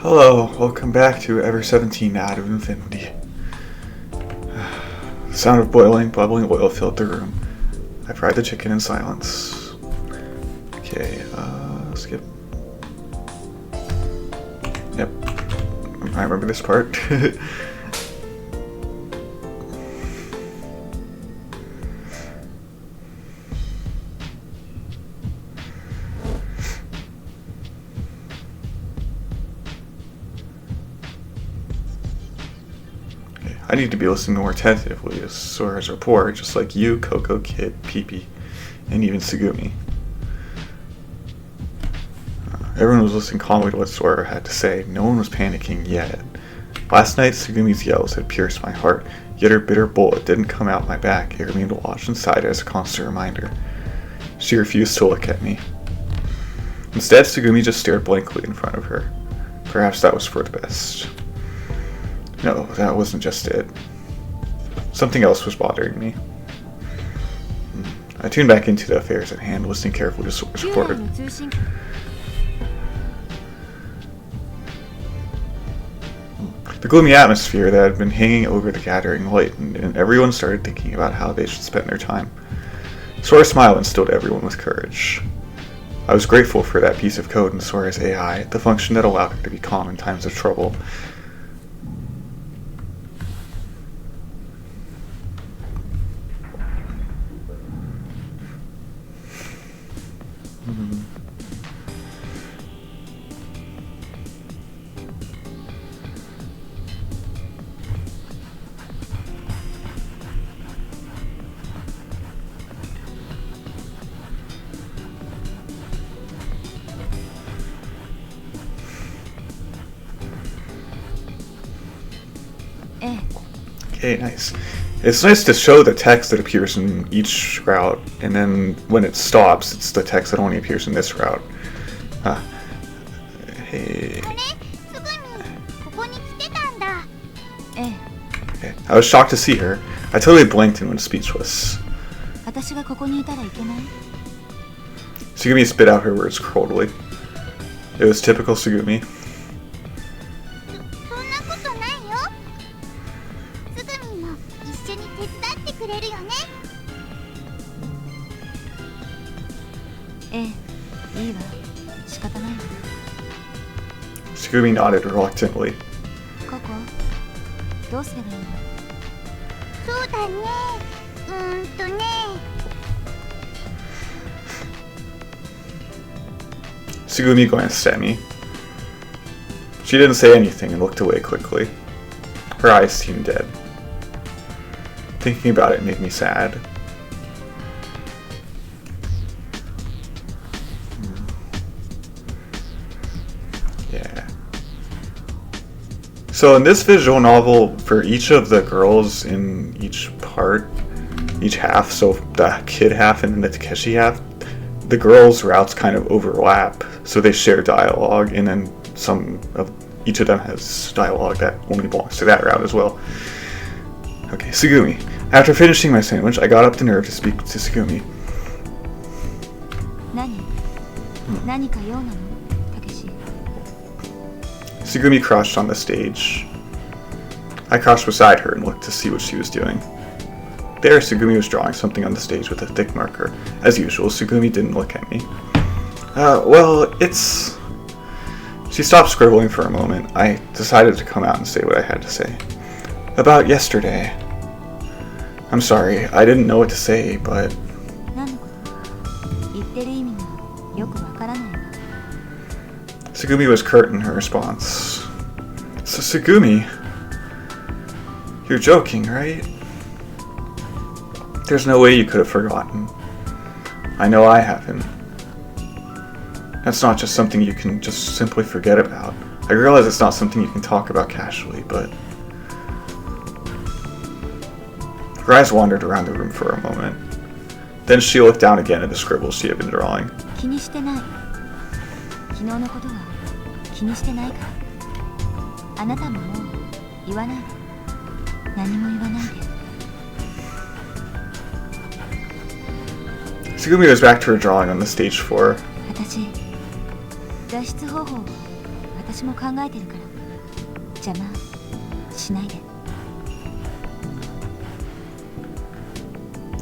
Hello, welcome back to Ever17 out of infinity. The sound of boiling, bubbling oil filled the room. I fried the chicken in silence. Okay, skip. Yep, I remember this part. I need to be listening more attentively to Sora's report, just like you, Coco, Kid, Pee-Pee, and even Tsugumi. Everyone was listening calmly to what Sora had to say. No one was panicking yet. Last night, Tsugumi's yells had pierced my heart, yet her bitter bullet didn't come out my back. It remained lodged inside as a constant reminder. She refused to look at me. Instead, Tsugumi just stared blankly in front of her. Perhaps that was for the best. No, that wasn't just it. Something else was bothering me. I tuned back into the affairs at hand, listening carefully to Sora's report. The gloomy atmosphere that had been hanging over the gathering lightened, and everyone started thinking about how they should spend their time. Sora smiled and stilled everyone with courage. I was grateful for that piece of code in Sora's AI, the function that allowed her to be calm in times of trouble. Okay, nice. It's nice to show the text that appears in each route, and then when it stops, it's the text that only appears in this route. Hey. Okay. I was shocked to see her. I totally blinked and went speechless. Tsugumi spit out her words coldly. It was typical Tsugumi. Tsugumi nodded reluctantly. Tsugumi glanced at me. She didn't say anything and looked away quickly. Her eyes seemed dead. Thinking about it made me sad. Yeah. So in this visual novel, for each of the girls in each part, each half, so the Kid half and the Takeshi half, the girls' routes kind of overlap, so they share dialogue, and then each of them has dialogue that only belongs to that route as well. Okay, Tsugumi. After finishing my sandwich, I got up the nerve to speak to Tsugumi. Tsugumi crouched on the stage. I crouched beside her and looked to see what she was doing. There, Tsugumi was drawing something on the stage with a thick marker. As usual, Tsugumi didn't look at me. Well, it's... She stopped scribbling for a moment. I decided to come out and say what I had to say. About yesterday. I'm sorry, I didn't know what to say, but... Tsugumi was curt in her response. So Tsugumi, you're joking, right? There's no way you could have forgotten. I know I haven't. That's not just something you can just simply forget about. I realize it's not something you can talk about casually, but... Her eyes wandered around the room for a moment. Then she looked down again at the scribbles she had been drawing. Tsugumi was back to her drawing on the stage floor. 私も考えてるから邪魔しないで。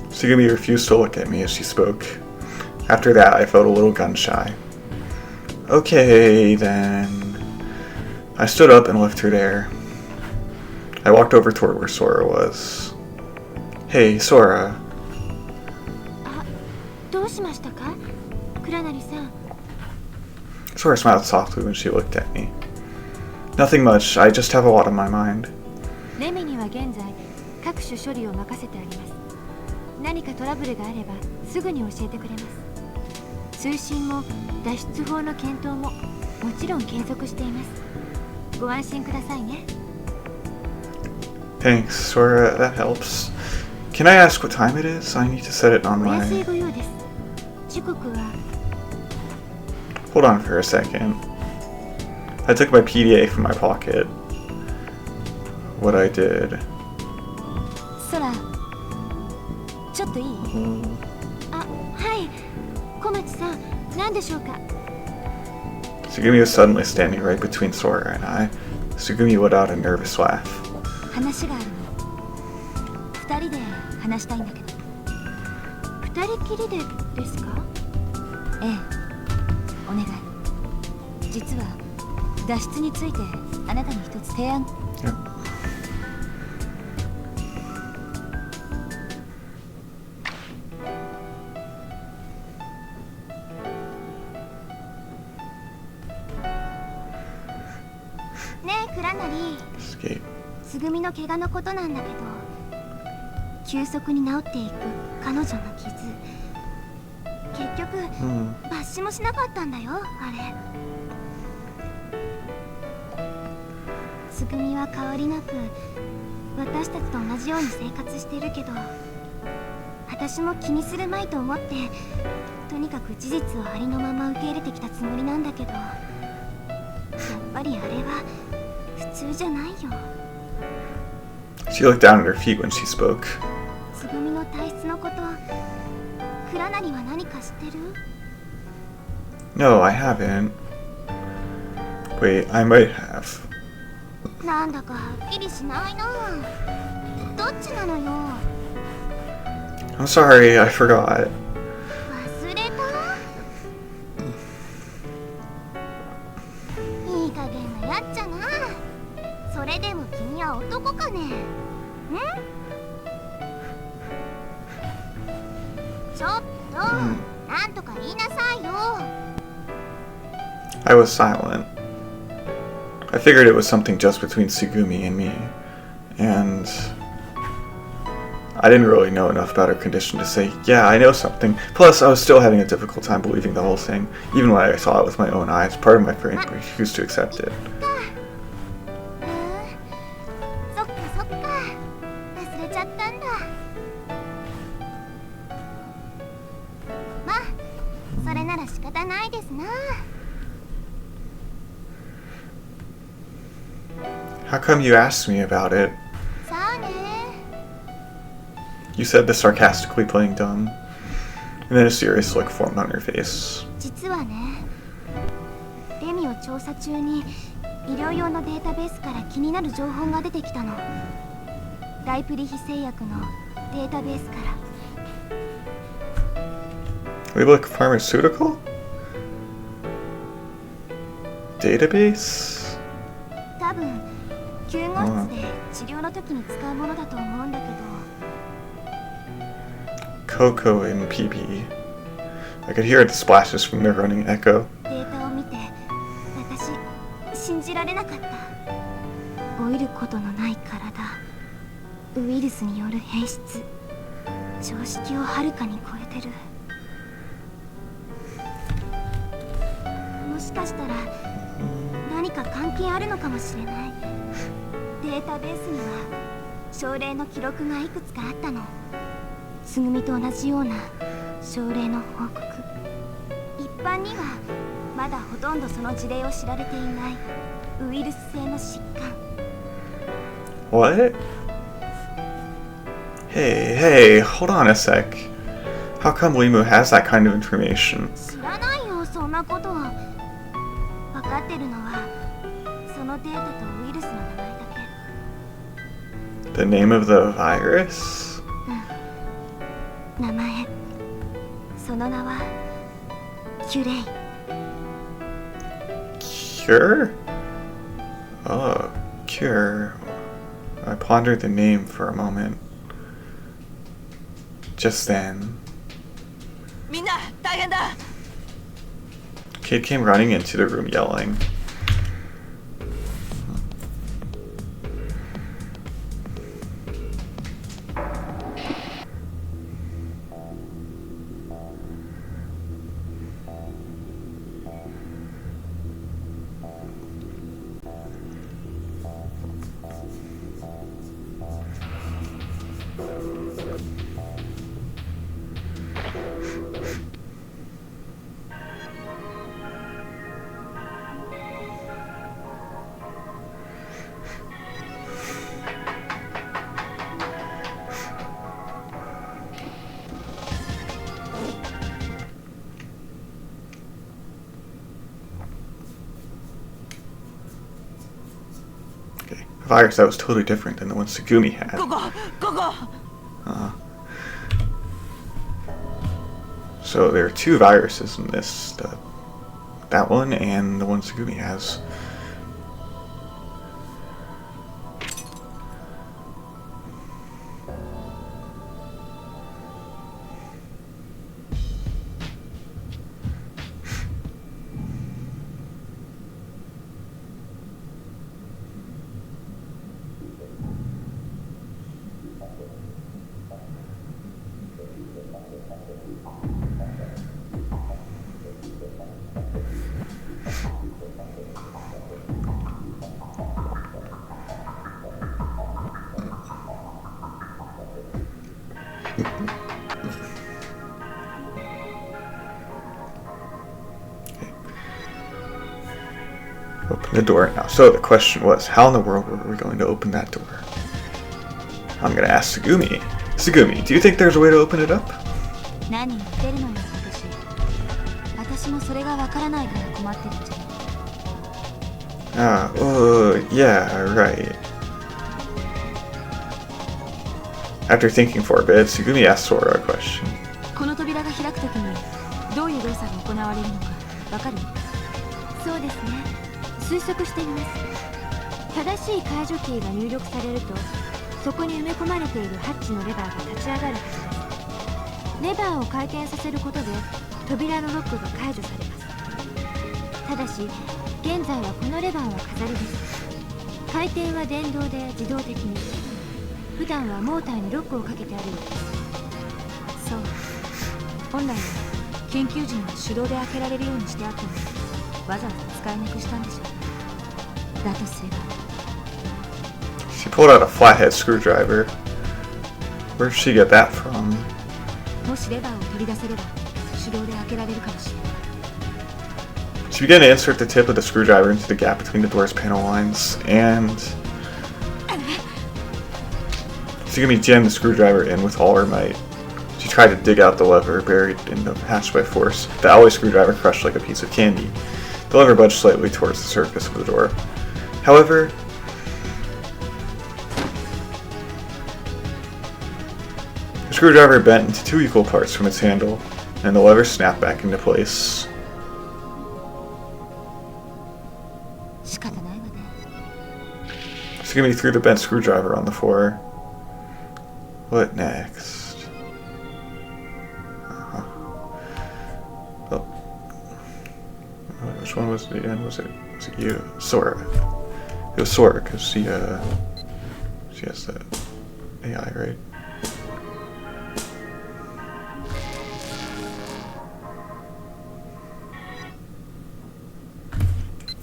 Tsugumi refused to look at me as she spoke. After that, I felt a little gun-shy. Okay, then. I stood up and left her there. I walked over toward where Sora was. Hey, Sora. どうしましたか、倉成さん。 Sora smiled softly when she looked at me. Nothing much, I just have a lot on my mind. レミには現在各種処理を任せてあります。何かトラブルがあればすぐに教えてくれます。通信も脱出法の検討ももちろん継続しています。ご安心くださいね。 Thanks, Sora, that helps. Can I ask what time it is? I need to set it on お my... 安いご用です。時刻は Hold on for a second. I took my PDA from my pocket. What I did. 空ちょっといい？あ、はい。小町さん、何でしょうか？ Tsugumi was suddenly standing right between Sora and I. Tsugumi let out a nervous laugh. 話があるの。二人で話したいんだけど。二人きりでですか？ええ、お願い。実は脱出についてあなたに一つ提案。Yeah. ねえ、倉成。 Escape. つぐみの怪我のことなんだけど、急速に治っていく彼女の傷、結局、抜歯もしなかったんだよ、あれ。つぐみは変わりなく私たちと同じように生活してるけど、私も気にするまいと思って、とにかく事実をありのまま受け入れてきたつもりなんだけど、やっぱりあれは普通じゃないよ。 She looked down at her feet when she spoke. つぐみの体質のこと、倉成は何か知ってる？ No, I haven't. Wait, I might have. なんだかはっきりしないな。どっちなのよ。 I'm sorry, I forgot. 忘れた？いい加減なやっちゃな。それでも君は男かね。ん？ちょっと、なんとか言いなさいよ。 I was silent. I figured it was something just between Tsugumi and me, and I didn't really know enough about her condition to say, yeah, I know something. Plus, I was still having a difficult time believing the whole thing. Even when I saw it with my own eyes, part of my brain refused to accept it. そっかそっか、忘れちゃったんだ。まあ、それなら仕方ないですな。 How come you asked me about it? さあね。 You said this sarcastically, playing dumb. And then a serious look formed on her face. 実はね、レミを調査中に医療用のデータベースから気になる情報が出てきたの。ライプリヒ製薬のデータベースから。 We look pharmaceutical? Database? 多分救護室で治療の時に使うものだと思うんだけど。 Coco and PP. I could hear the splashes from the running echo. データを見て私信じられなかった。老いることのない体、ウイルスによる変質、常識をはるかに超えてる。もしかしたら何か関係あるのかもしれない。データベースには症例の記録がいくつかあったの。つぐみと同じような症例の報告。一般にはまだほとんどその事例を知られていないウイルス性の疾患。 What? Hey, hold on a sec. How come LeMU has that kind of information? 知らないよ、そんなこと。分かってるのはそのデータとウイルスの名前だけ。 The name of the virus? 名前、その名はキュレイ。 Cure? Oh, Cure. I pondered the name for a moment. Just then, みんな大変だ。 Kid came running into the room yelling. A virus that was totally different than the one Tsugumi had. ここ。 So there are two viruses in this. That one and the one Tsugumi has. Open the door now. So the question was, how in the world were we going to open that door? I'm going to ask Tsugumi. Tsugumi, do you think there's a way to open it up? 何言ってるのよ、私もそれがわからないから困ってるんじゃない。 Yeah, right. After thinking for a bit, Tsugumi asked Sora a question. この扉が開くときにどういう動作が行われるのかわかる？そうですね。推測してみます。正しい解除キーが入力されると、そこに埋め込まれているハッチのレバーが立ち上がるはずです。レバーを回転させることで扉のロックが解除されます。ただし現在はこのレバーは飾りです。回転は電動で自動的に。普段はモーターにロックをかけてあるようです。そう。本来は緊急時には手動で開けられるようにしてあったのに、わざわざ使いなくしたんでしょう。だとすれば。 She pulled out a flathead screwdriver. Where did she get that from? もしレバーを取り出せれば手動で開けられるかもしれない。 She began to insert the tip of the screwdriver into the gap between the door's panel lines, and Tsugumi jammed the screwdriver in with all her might. She tried to dig out the lever buried in the hatch by force. The alloy screwdriver crushed like a piece of candy. The lever budged slightly towards the surface of the door. However, the screwdriver bent into two equal parts from its handle, and the lever snapped back into place. 仕方ないわね。 Tsugumi threw the bent screwdriver on the floor. What next? Oh. Which one was it again? Was it you? Sora. It was Sora, because she has the AI, right?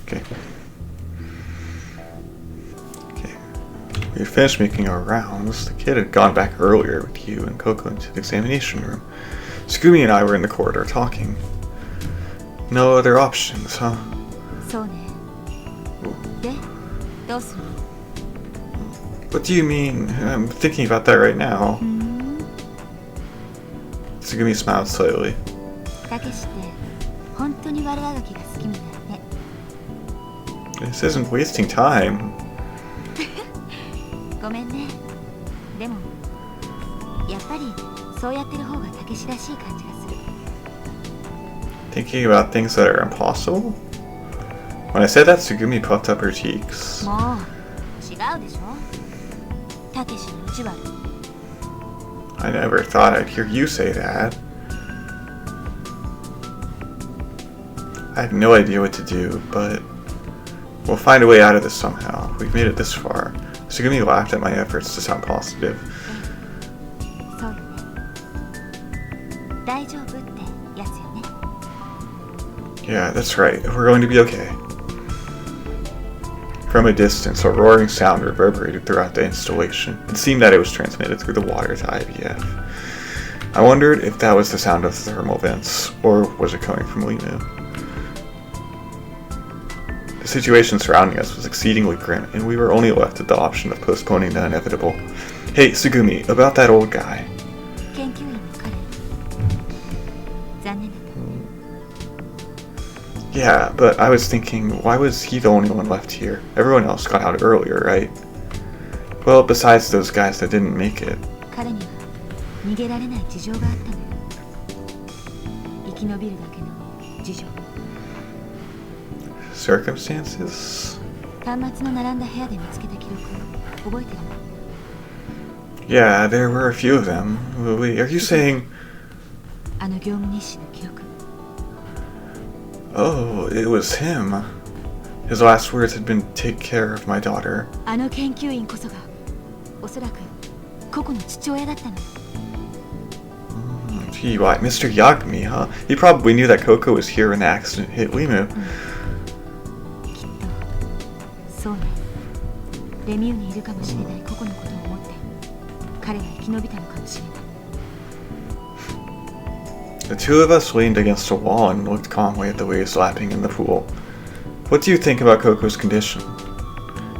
Okay. We had finished making our rounds. The kid had gone back earlier with you and Coco into the examination room. Tsugumi and I were in the corridor talking. No other options, huh? そうね。で、どうする？ What do you mean? I'm thinking about that right now. Tsugumi smiled slightly. たけしって本当に悪あがきが好きみたいね。This isn't wasting time. ごめんね。でもやっぱりそうやってる方がたけしらしい感じがする。 Thinking about things that are impossible? When I said that, Tsugumi puffed up her cheeks. もう違うでしょ。たけしの意地悪。 I never thought I'd hear you say that. I have no idea what to do, but we'll find a way out of this somehow. We've made it this far. Tsugumi laughed at my efforts to sound positive. そうよね。大丈夫ってやつよね。 Yeah, that's right. We're going to be okay. From a distance, a roaring sound reverberated throughout the installation. It seemed that it was transmitted through the water to IBF. I wondered if that was the sound of thermal vents, or was it coming from LeMU? The situation surrounding us was exceedingly grim, and we were only left with the option of postponing the inevitable. Hey, Tsugumi, about that old guy. 研究員の彼。残念だった。 Yeah, but I was thinking, why was he the only one left here? Everyone else got out earlier, right? Well, besides those guys that didn't make it. 彼には逃げられない事情があったのよ。生き延びるだけの事情。 Circumstances? 端末の並んだ部屋で見つけた記録覚えてる？ Yeah, there were a few of them. Wait, are you saying... あの業務日誌の記録。 Oh, it was him. His last words had been, take care of my daughter. あの研究員こそがおそらくココの父親だったの。 Gee, why, Mr. Yagami, huh? He probably knew that Coco was here when the accident hit LeMU. きっとそうね。レミューにいるかもしれないココのことを思って彼が生き延びたのかもしれない。 The two of us leaned against a wall and looked calmly at the waves lapping in the pool. What do you think about Coco's condition?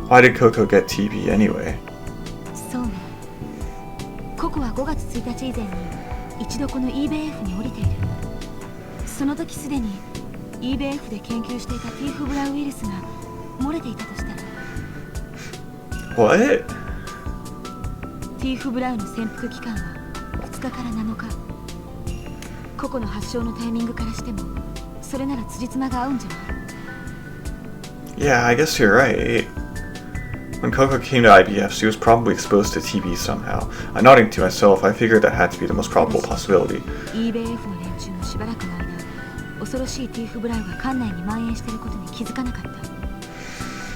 Why did Coco get TB anyway? そうね。ココは5月1日以前に一度この EBF に降りている。その時すでに EBF で研究していたティーフブラウウイルスが漏れていたとしたら。 What? ティーフブラウの潜伏期間は2日から7日。ココの発症のタイミングからしてもそれなら辻褄が合うんじゃない？ Yeah, I guess you're right. When Coco came to IBF, she was probably exposed to TB somehow. I'm nodding to myself. I figured that had to be the most probable possibility. EBF の連中もしばらくの間恐ろしいティーフブラウが館内に蔓延していることに気づかなかった。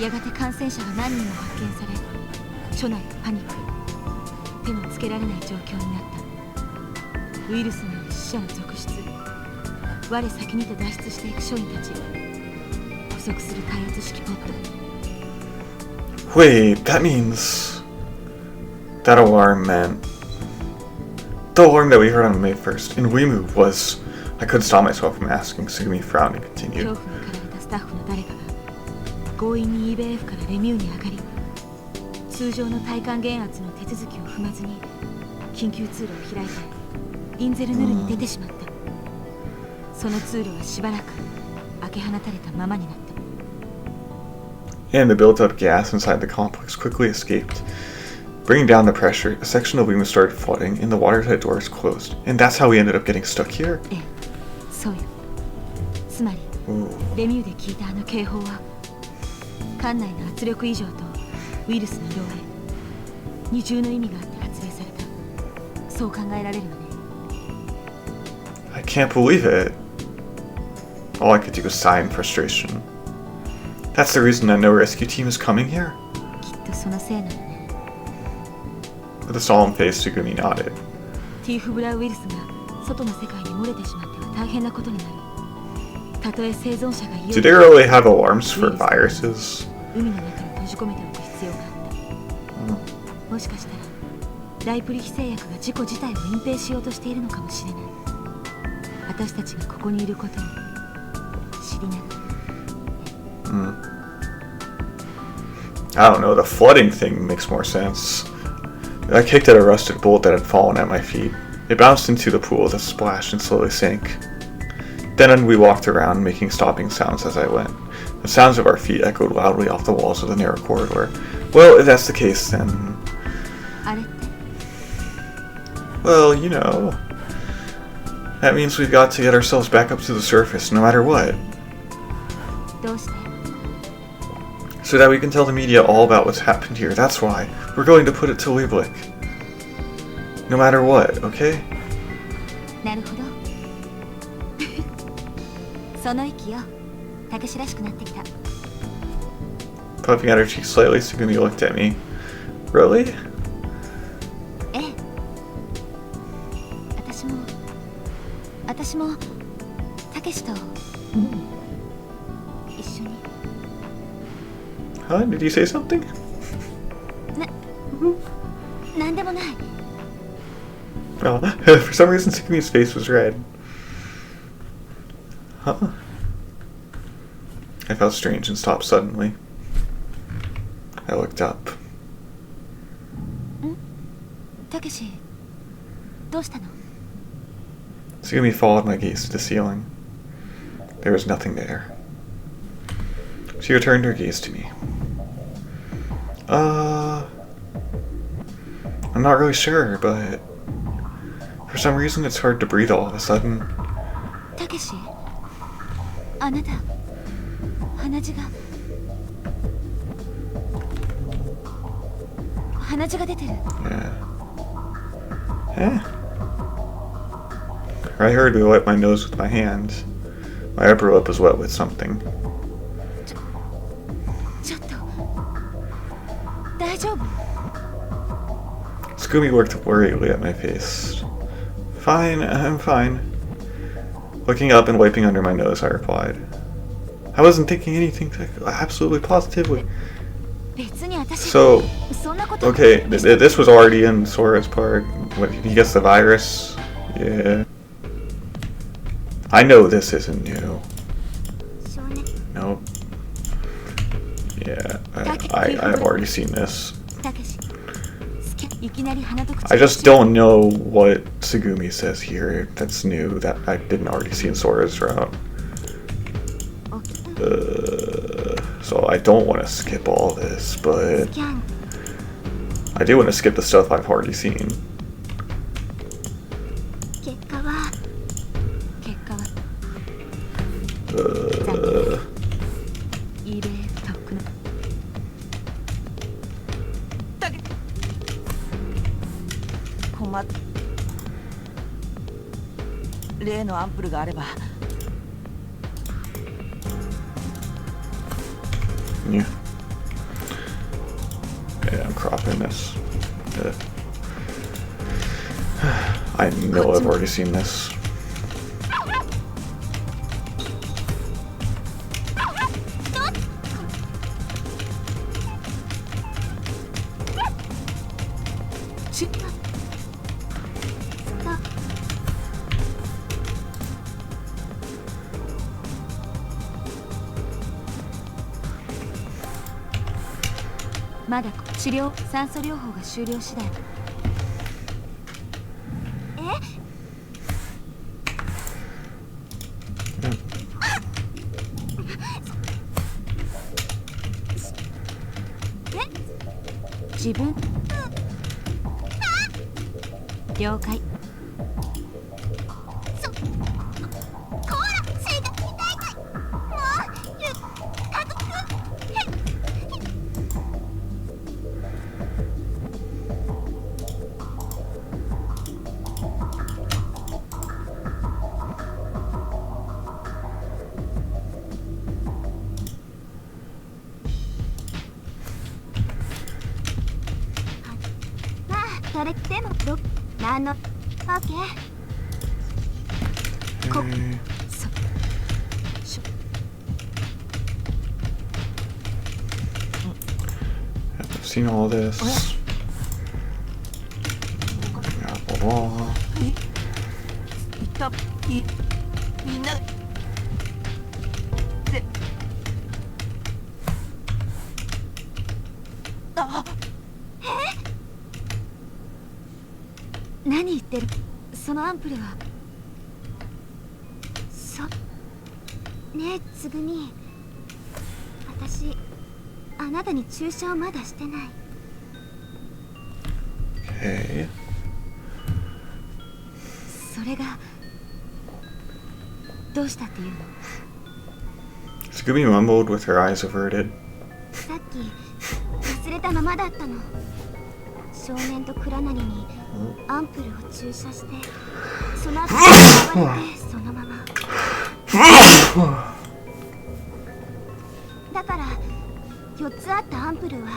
やがて感染者が何人も発見され署内はパニック。手のつけられない状況になった。ウイルスによる死者の続出。我先にと脱出していく署員たち。不足する耐圧式ポット。 Wait, that means... That alarm meant... The alarm that we heard on May 1st in LeMU was... I couldn't stop myself from asking. Tsugumi frowned and 恐 continued. 怖に駆られたスタッフの誰かが強引に EBF からレミューに上がり通常の体感減圧の手続きを踏まずに緊急通路を開いてインゼルヌルに出てしまった。その通路はしばらく開け放たれたままになった。 And the built-up gas inside the complex quickly escaped. Bringing down the pressure, a section of LeMU started flooding and the watertight doors closed. And that's how we ended up getting stuck here? ええ、そうよ。つまり Ooh. レミューで聞いたあの警報は館内の圧力異常とウイルスの漏洩二重の意味があって発令された。そう考えられるわね。 I can't believe it. All I could do was sigh in frustration. That's the reason that no rescue team is coming here? きっとそのせいなのね。 With a solemn face, Tsugumi nodded. ティーフブラウウイルスが外の世界に漏れてしまっては大変なことになる。たとえ生存者がいよう Do they really have alarms for viruses? 海の中に閉じ込めておく必要があった。もしかしたらライプリヒ製薬が事故自体を隠蔽しようとしているのかもしれない。私たちがここにいることを知りながら。 I don't know, the flooding thing makes more sense. I kicked at a rusted bolt that had fallen at my feet. It bounced into the pool with a splash and slowly sank. Then we walked around, making stopping sounds as I went. The sounds of our feet echoed loudly off the walls of the narrow corridor. Well, if that's the case, then... あれって Well, you know... That means we've got to get ourselves back up to the surface, no matter what. どうして So that we can tell the media all about what's happened here. That's why. We're going to put it to Lieblich. No matter what, okay? なるほどその息よたけしらしくなってきた Puffing at her cheek slightly, Tsugumi looked at me. Really? ええ私もたけしと一緒に Huh? Did you say something? なんでもない Oh, for some reason Tsugumi's face was red. Huh? I felt strange and stopped suddenly. I looked up. たけしどうしたの Tsugumi followed my gaze to the ceiling. There was nothing there. She returned her gaze to me. I'm not really sure, but for some reason it's hard to breathe all of a sudden. たけしあなた鼻血が出てる Yeah. Eh? I hurriedly wiped my nose with my hand. My upper lip was wet with something. ちょっと大丈夫 Tsugumi looked worriedly at my face. Fine, I'm fine. Looking up and wiping under my nose, I replied. I wasn't thinking anything absolutely positively. 別に私 So, そんなこと okay, this was already in Sora's part. What, he gets the virus? Yeah. I know this isn't new. 少年 Nope. Yeah, I've already seen this. たけしいきなり鼻と口 I just don't know what Tsugumi says here that's new that I didn't already see in Sora's route. So I don't want to skip all this, but スキャン I do want to skip the stuff I've already seen. 結果は 異例不徳のだけ困っ例のアンプルがあれば Yeah. Yeah, I'm cropping this. I know I've already seen this.まだ治療酸素療法が終了次第自分了解誰来てもど何のオッケーこそしょ I've seen all this. Blah, blah, blah. みんなであ何言ってるそのアンプルはねえつぐみ私あなたに注射をまだしてない。 Okay. それがどうしたっていうの？ Tsugumi mumbled with her eyes averted. さっき忘れたままだったの。少年と倉成にアンプルを注射して、その後奪われてそのまま。だから4つあったアンプルは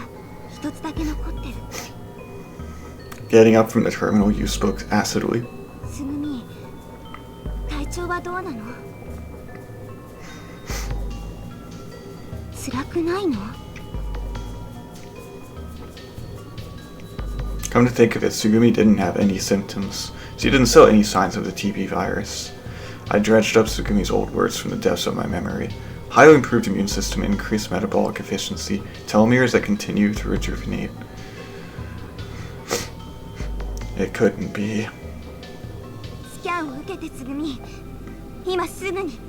1つだけ残ってる。 Getting up from the terminal, you spoke acidly. つぐみ、体調はどうなの？辛くないの？ Come to think of it, Tsugumi didn't have any symptoms. She didn't show any signs of the TB virus. I dredged up Tsugumi's old words from the depths of my memory. Highly improved immune system, increased metabolic efficiency, telomeres that continue to rejuvenate. It couldn't be. スキャンを受けてつぐみ、今すぐに。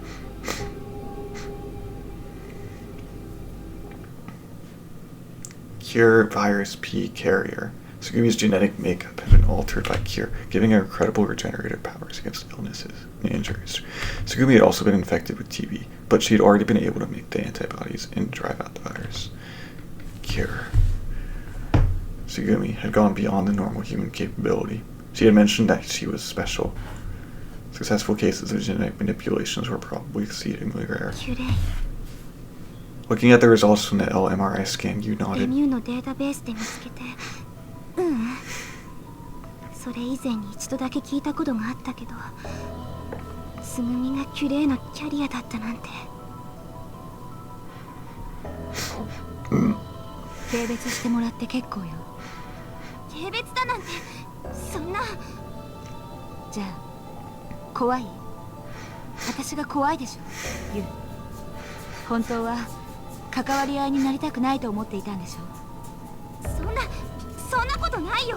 Cure virus P carrier. Tsugumi's genetic makeup had been altered by Cure, giving her incredible regenerative powers against illnesses and injuries. Tsugumi had also been infected with TB, but she had already been able to make the antibodies and drive out the virus. Cure. Tsugumi had gone beyond the normal human capability. She had mentioned that she was special. Successful cases of genetic manipulations were probably exceedingly rare. キュレイ。 Looking at the results from the LMRI scan, you nodded. LeMU のデータベースで見つけて、それ以前に一度だけ聞いたことがあったけど、つぐみがキュレイのキャリアだったなんて。軽蔑してもらって結構よ。軽蔑だなんてそんな。じゃあ怖い？私が怖いでしょ、ユウ。本当は関わり合いになりたくないと思っていたんでしょ。そんなことないよ。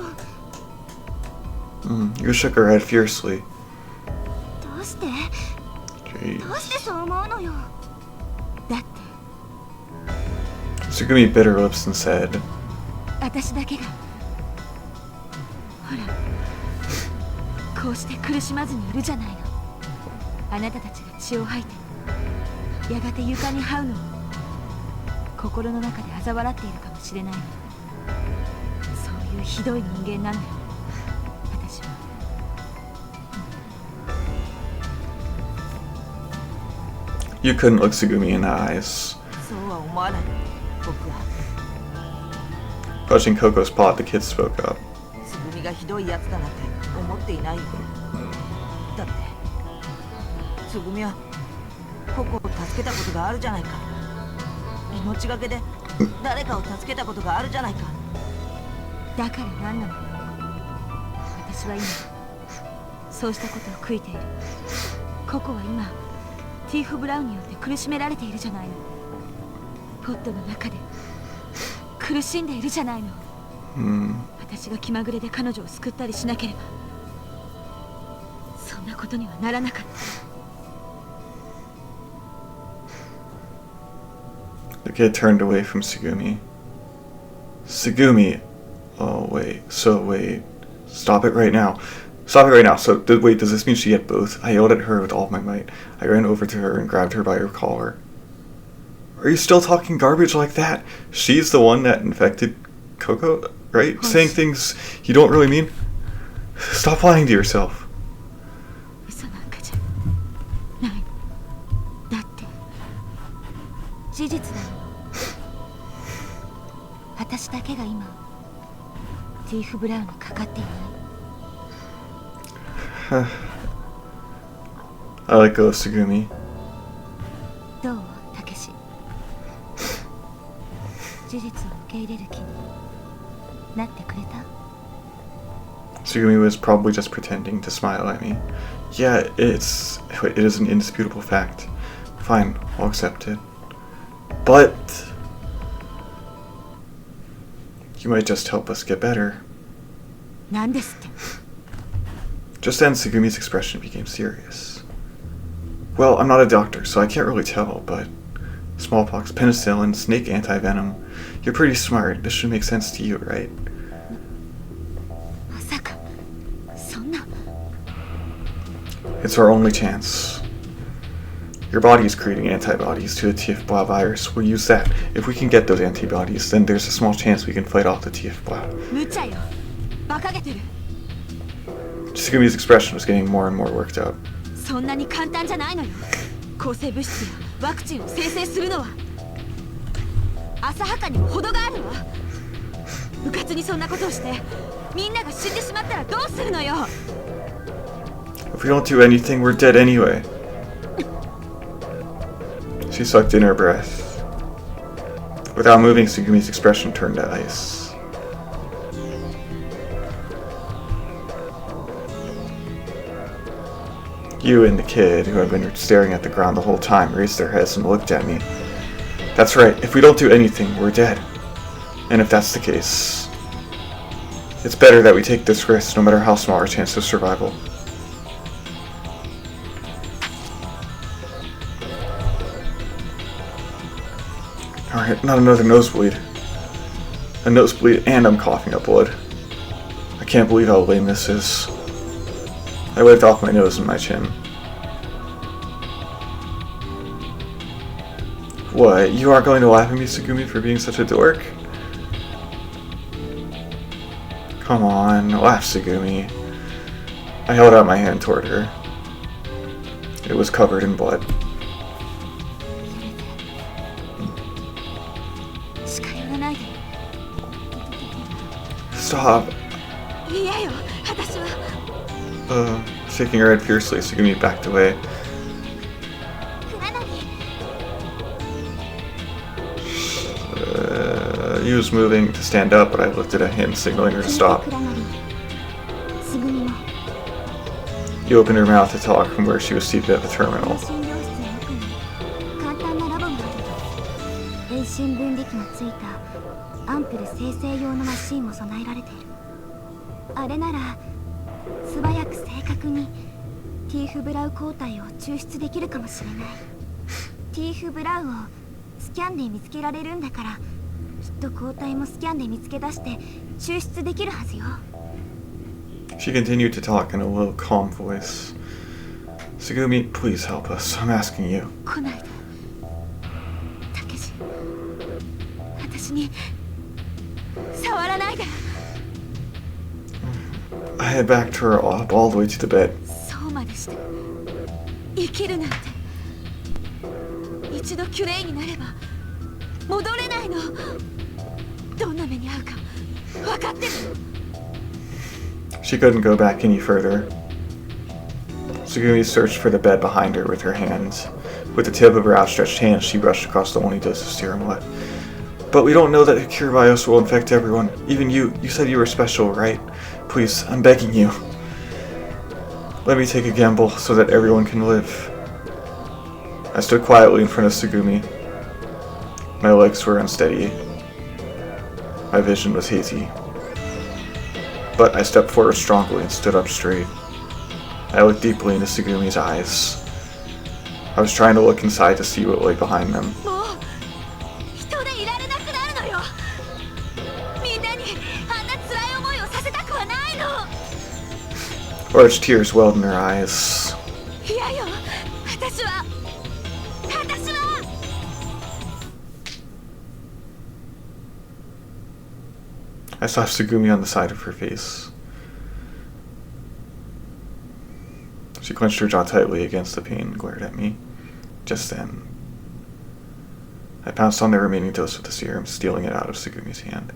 You shook her head fiercely. どうして？ Jeez. どうしてそう思うのよ。だって Tsugumi bit her lips and said, 私だけがほらこうして苦しまずにいるじゃないの。あなたたちが血を吐いてやがて床に這うのを心の中で嘲笑っているかもしれないの。そういうひどい人間なのよ、私は。You couldn't look Tsugumi in the eyes. そうは思わない。僕は Touching Coco's pot, the kid spoke up. つぐみがひどいやつだなんて思っていないよ。だってつぐみはココを助けたことがあるじゃないか。命がけで誰かを助けたことがあるじゃないか。だから何なの？私は今そうしたことを悔いている。ココは今ティーフ・ブラウンによって苦しめられているじゃないの。ポットの中で苦しんでいるじゃないの。私が気まぐれで彼女を救ったりしなければそんなことにはならなかった。 The kid turned away from Tsugumi. Tsugumi! Oh, wait. Stop it right now. Stop it right now. Wait, does this mean she had both? I yelled at her with all my might. I ran over to her and grabbed her by her collar. Are you still talking garbage like that? She's the one that infected Coco, right? Saying things you don't really mean? Stop lying to yourself. 嘘なんかじゃない。だって事実だもの。私だけが今ティーフ・ブラウンにかかっていない。I let go of Tsugumi. どう、たけし。事実を受け入れる気になってくれた？ Tsugumi was probably just pretending to smile at me. Yeah, it is an indisputable fact. Fine, I'll accept it. But you might just help us get better. なんですって？ Just then, Tsugumi's expression became serious. Well, I'm not a doctor, so I can't really tell, but Smallpox, penicillin, snake antivenom. You're pretty smart. This should make sense to you, right? まさかそんな。 It's our only chance. Your body is creating antibodies to the Tief Blau virus. We'll use that. If we can get those antibodies, then there's a small chance we can fight off the Tief Blau. 無茶よ。馬鹿げてる。 Tsugumi's expression was getting more and more worked up. そんなに簡単じゃないのよ。抗生物質やワクチンを生成するのは浅はかにも程があるわ。うかつにそんなことをしてみんなが死んでしまったらどうするのよ。 If we don't do anything, we're dead anyway. She sucked in her breath. Without moving, Tsugumi's expression turned to ice. You and the kid, who had been staring at the ground the whole time, raised their heads and looked at me. That's right, if we don't do anything, we're dead. And if that's the case, it's better that we take this risk, no matter how small our chance of survival. Alright, not another nosebleed. A nosebleed and I'm coughing up blood. I can't believe how lame this is. I wiped off my nose and my chin. What, you aren't going to laugh at me, Tsugumi, for being such a dork? Come on, laugh, Tsugumi. I held out my hand toward her. It was covered in blood. Stop. Shaking her head fiercely, Tsugumi backed away. He was moving to stand up, but I lifted a hand, signaling her to stop. You opened her mouth to talk from where she was seated at the terminal. Tief Blau 抗体を抽出できるかもしれない。Tief Blau をスキャンで見つけられるんだから、きっと抗体もスキャンで見つけ出して抽出できるはずよ。She continued to talk in a low, calm voice. Tsugumi, please help us. I'm asking you. 来ないで。たけし、私に触らないで。I had backed her up all the way to the bed. そうまでして生きるなんて。一度キュレイになれば戻れないの。どんな目に遭うか分かってる。She couldn't go back any further. Tsugumi searched for the bed behind her with her hands. With the tip of her outstretched hand, she brushed across the only dose of serum blood. But we don't know that the cure virus will infect everyone. Even you. You said you were special, right? Please, I'm begging you. Let me take a gamble so that everyone can live. I stood quietly in front of Tsugumi. My legs were unsteady. My vision was hazy. But I stepped forward strongly and stood up straight. I looked deeply into Tsugumi's eyes. I was trying to look inside to see what lay behind them. Large tears welled in her eyes. I saw Tsugumi on the side of her face. She clenched her jaw tightly against the pain and glared at me. Just then, I pounced on the remaining dose of the serum, stealing it out of Tsugumi's hand.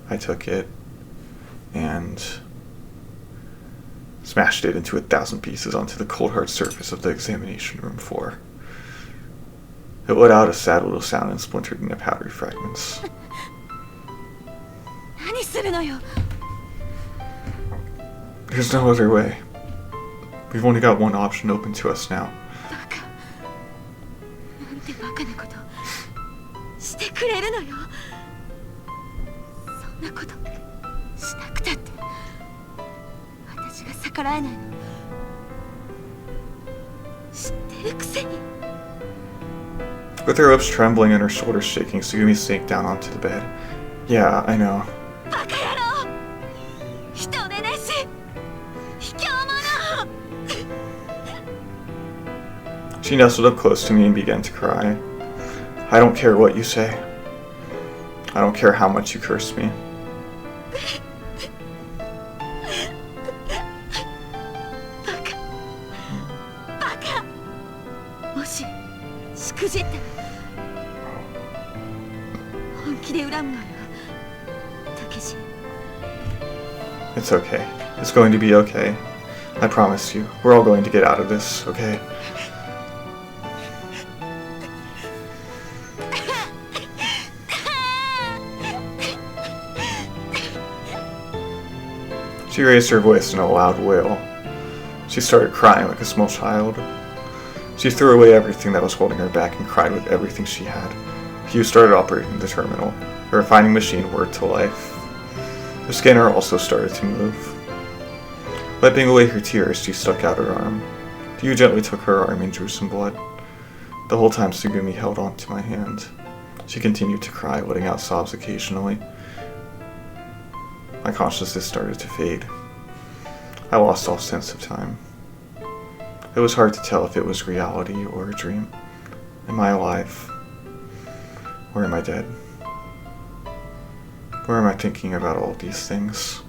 I took it and smashed it into 1,000 pieces onto the cold hard surface of the examination room floor. It let out a sad little sound and splintered into powdery fragments. There's no other way. We've only got one option open to us now. With her lips trembling and her shoulders shaking, Tsugumi sank down onto the bed. Yeah, I know. She nestled up close to me and began to cry. I don't care what you say. I don't care how much you curse me. It's okay. It's going to be okay. I promise you. We're all going to get out of this, okay? She raised her voice in a loud wail. She started crying like a small child. She threw away everything that was holding her back and cried with everything she had. Hugh started operating the terminal. The refining machine whirred to life. The scanner also started to move. Wiping away her tears, she stuck out her arm. Hugh gently took her arm and drew some blood. The whole time Tsugumi held on to my hand. She continued to cry, letting out sobs occasionally. My consciousness started to fade. I lost all sense of time. It was hard to tell if it was reality or a dream. Am I alive? Or am I dead? Or am I thinking about all these things?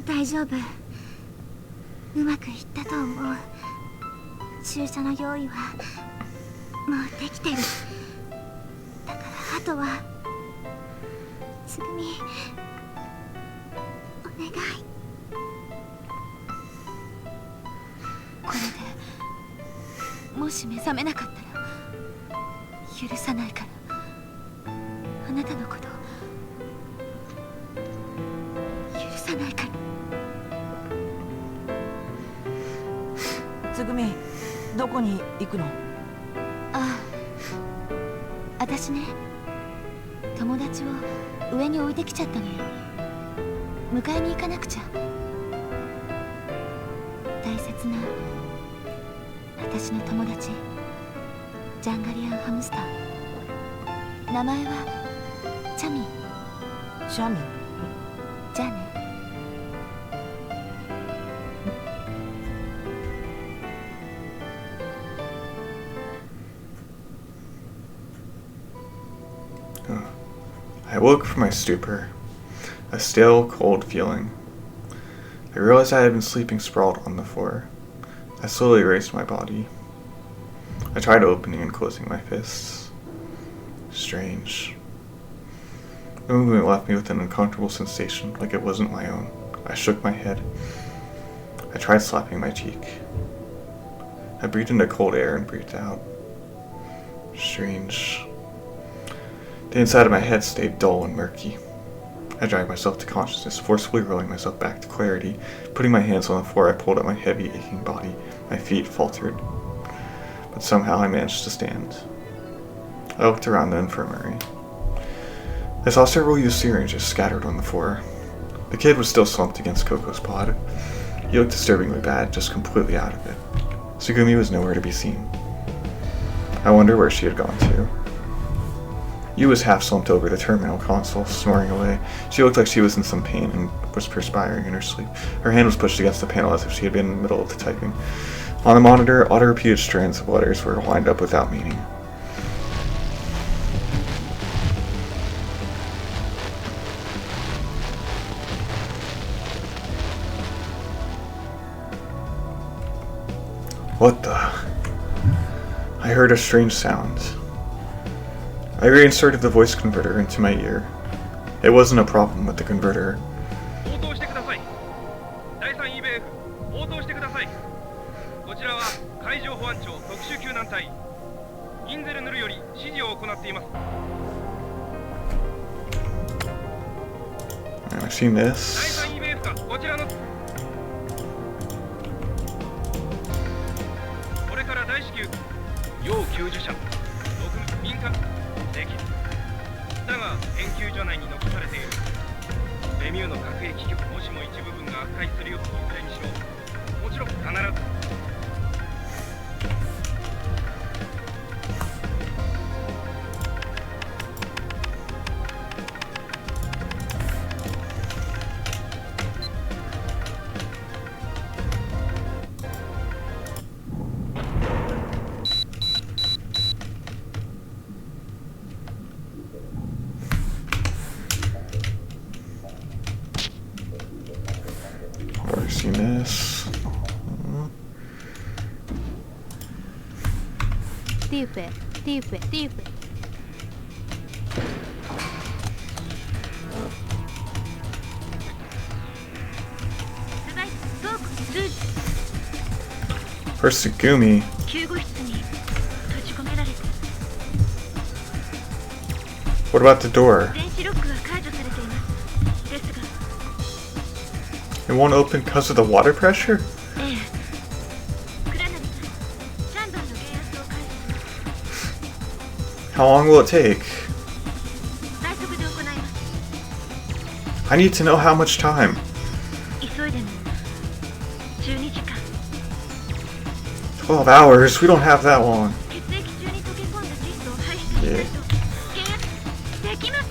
大丈夫。うまくいったと思う。注射の用意はもうできてる。だからあとはつぐみ、お願い。これでもし目覚めなかったら許さないから。あなたのこと許さないから。つぐみ、どこに行くの？ああ、私ね、友達を上に置いてきちゃったのよ。迎えに行かなくちゃ。大切な私の友達、ジャンガリアンハムスター。名前はチャミ。シャミ。じゃあね。I woke from my stupor, a stale, cold feeling. I realized I had been sleeping sprawled on the floor. I slowly raised my body. I tried opening and closing my fists. Strange. The movement left me with an uncomfortable sensation, like it wasn't my own. I shook my head. I tried slapping my cheek. I breathed into cold air and breathed out. Strange. The inside of my head stayed dull and murky. I dragged myself to consciousness, forcefully rolling myself back to clarity. Putting my hands on the floor, I pulled up my heavy, aching body. My feet faltered. But somehow I managed to stand. I looked around the infirmary. I saw several used syringes scattered on the floor. The kid was still slumped against Coco's pod. He looked disturbingly bad, just completely out of it. Tsugumi was nowhere to be seen. I wonder where she had gone to. Yu was half slumped over the terminal console, snoring away. She looked like she was in some pain and was perspiring in her sleep. Her hand was pushed against the panel as if she had been in the middle of the typing. On the monitor, auto-repeated strands of letters were lined up without meaning. What the? I heard a strange sound. I reinserted the voice converter into my ear. It wasn't a problem with the converter. I've seen this. LeMU の核兵器局もしも一部分が悪化するよいずれにしろもちろん必ずティーフへティーフへティーフへ。 For Tsugumi. 救護室に閉じ込められて What about the door? 電子ロックが解除されていますですが It won't open because of the water pressure? ええクラナリさんシャンダンの減圧を解除 How long will it take? 最速で行います I need to know how much time. 急いでの12時間 12 hours? We don't have that long. 血液中に溶け込んだ窒素を排出しないと減圧できます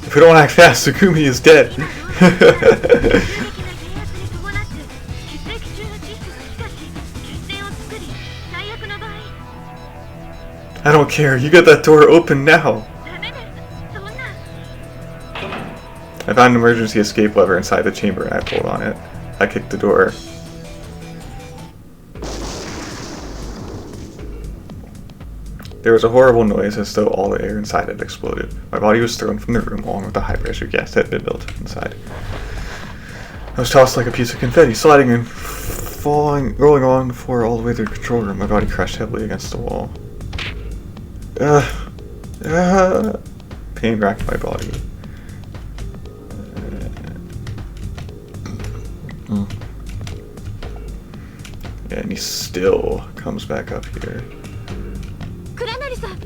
If we don't act fast, Tsugumi is dead. 急激な減圧に伴って血液中の窒素が気化し血栓を作り最悪の場合 I don't care. You get that door open now. ダメですそんな I found an emergency escape lever inside the chamber and I pulled on it. I kicked the door. There was a horrible noise as though all the air inside had exploded. My body was thrown from the room along with the high-pressure gas that had been built inside. I was tossed like a piece of confetti, sliding and falling, rolling on the floor all the way to the control room. My body crashed heavily against the wall. Pain racked my body. And he still comes back up here. クラナリさん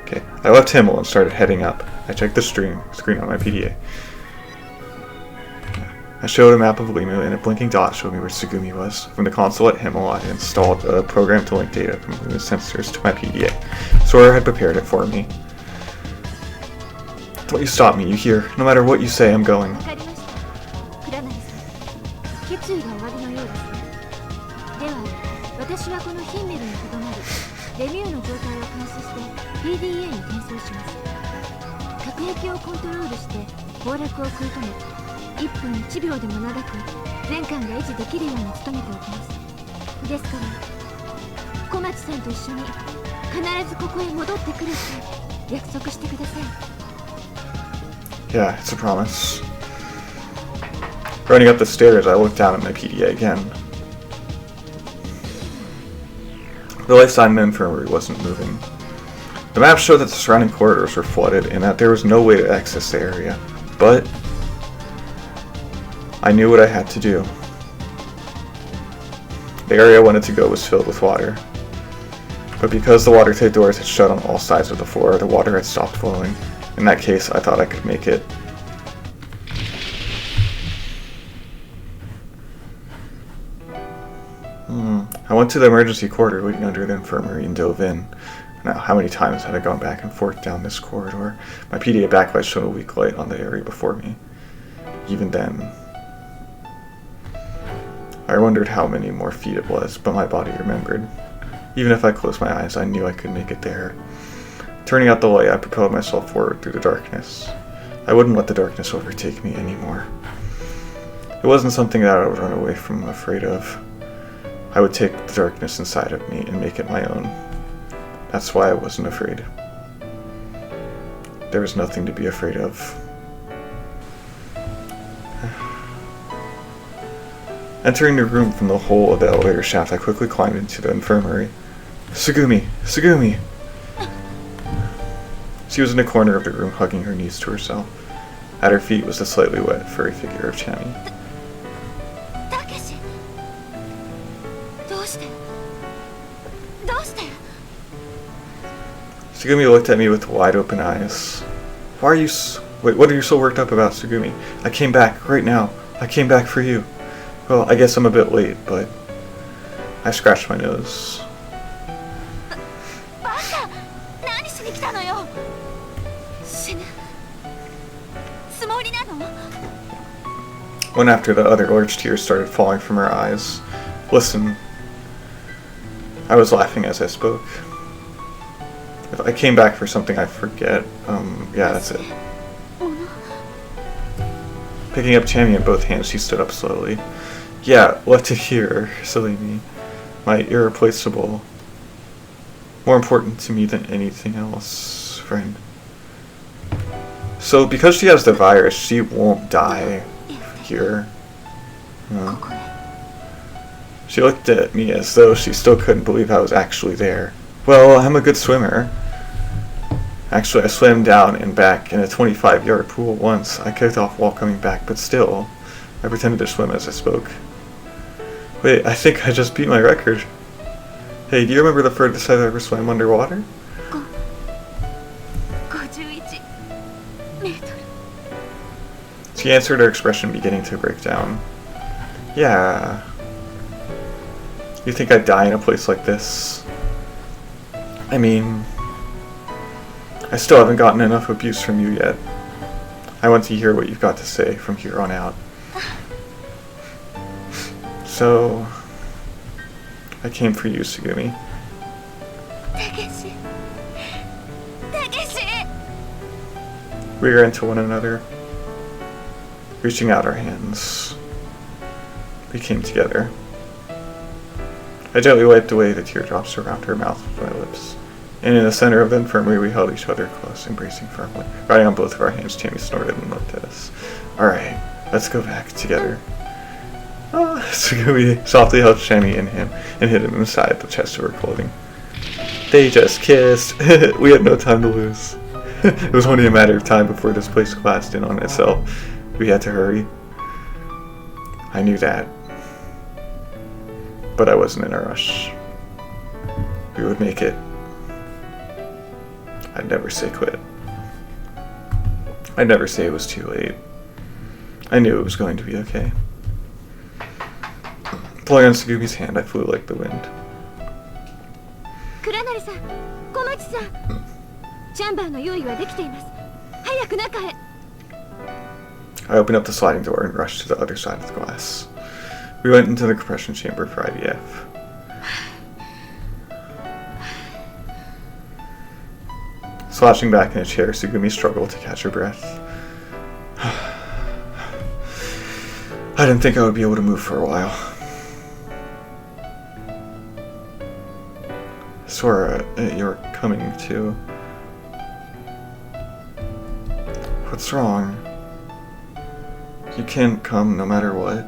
Okay, I left Himmel and started heading up. I checked the screen on my PDA. I showed a map of LeMU and a blinking dot showed me where Tsugumi was. From the console at Himmel, I installed a program to link data from LeMU's sensors to my PDA. Sawyer had prepared it for me. Don't you stop me, you hear? No matter what you say, I'm going. わかりましたクラナリさん決意が終わりのようですねでは私はこのヒンメルにとどまりレミューの状態を監視して PDA に転送します核兵器をコントロールして崩落を食い止め1分1秒でも長く全艦が維持できるように努めておきますですから小町さんと一緒に必ずここへ戻ってくるって約束してください Yeah, it's a promise. Running up the stairs, I looked down at my PDA again. The lights on the infirmary wasn't moving. The map showed that the surrounding corridors were flooded and that there was no way to access the area. But I knew what I had to do. The area I wanted to go was filled with water. But because the watertight doors had shut on all sides of the floor, the water had stopped flowing. In that case, I thought I could make it. I went to the emergency corridor leading under the infirmary and dove in. Now, how many times had I gone back and forth down this corridor? My PDA backlight shone a weak light on the area before me. Even then, I wondered how many more feet it was, but my body remembered. Even if I closed my eyes, I knew I could make it there. Turning out the light, I propelled myself forward through the darkness. I wouldn't let the darkness overtake me anymore. It wasn't something that I would run away from, afraid of. I would take the darkness inside of me and make it my own. That's why I wasn't afraid. There was nothing to be afraid of. Entering the room from the hole of the elevator shaft, I quickly climbed into the infirmary. Tsugumi! Tsugumi! She was in a corner of the room, hugging her knees to herself. At her feet was the slightly wet, furry figure of Chani. Takeshi! どうして Tsugumi looked at me with wide open eyes. Why are you wait, what are you so worked up about, Tsugumi? I came back, right now. I came back for you. Well, I guess I'm a bit late, but... I scratched my nose. バカ何しに来たのよ死ぬつもりなの One after the other, large tears started falling from her eyes. Listen. I was laughing as I spoke. If I came back for something I forget, yeah, that's it. Picking up Tammy in both hands, she stood up slowly. Yeah, what to hear, silly me. My irreplaceable. More important to me than anything else, friend. So, because she has the virus, she won't die here. She looked at me as though she still couldn't believe I was actually there. Well, I'm a good swimmer. Actually, I swam down and back in a 25-yard pool once. I kicked off while coming back, but still, I pretended to swim as I spoke. Wait, I think I just beat my record. Hey, do you remember the furthest I've ever swam underwater? 51 meters. She answered, her expression beginning to break down. Yeah. You think I'd die in a place like this? I mean, I still haven't gotten enough abuse from you yet. I want to hear what you've got to say from here on out. So, I came for you, Tsugumi. Takeshi. Takeshi. We ran to one another, reaching out our hands. We came together. I gently wiped away the teardrops around her mouth with my lips. And in the center of the infirmary, we held each other close, embracing firmly. Riding on both of our hands, Tammy snorted and looked at us. Alright, let's go back together. Tsugumi softly held Tammy in him and hid him inside the chest of her clothing. They just kissed. We had no time to lose. It was only a matter of time before this place collapsed in on itself. We had to hurry. I knew that. But I wasn't in a rush. We would make it. I'd never say quit. I'd never say it was too late. I knew it was going to be okay. Pulling on Tsugumi's hand, I flew like the wind. Kuranari-san, Komachi-san. Chamberの用意はできています。早く中へ。 I opened up the sliding door and rushed to the other side of the glass. We went into the compression chamber for IVF. Slouching back in a chair, Tsugumi struggled to catch her breath. I didn't think I would be able to move for a while. Sora, you're coming too. What's wrong? You can't come no matter what.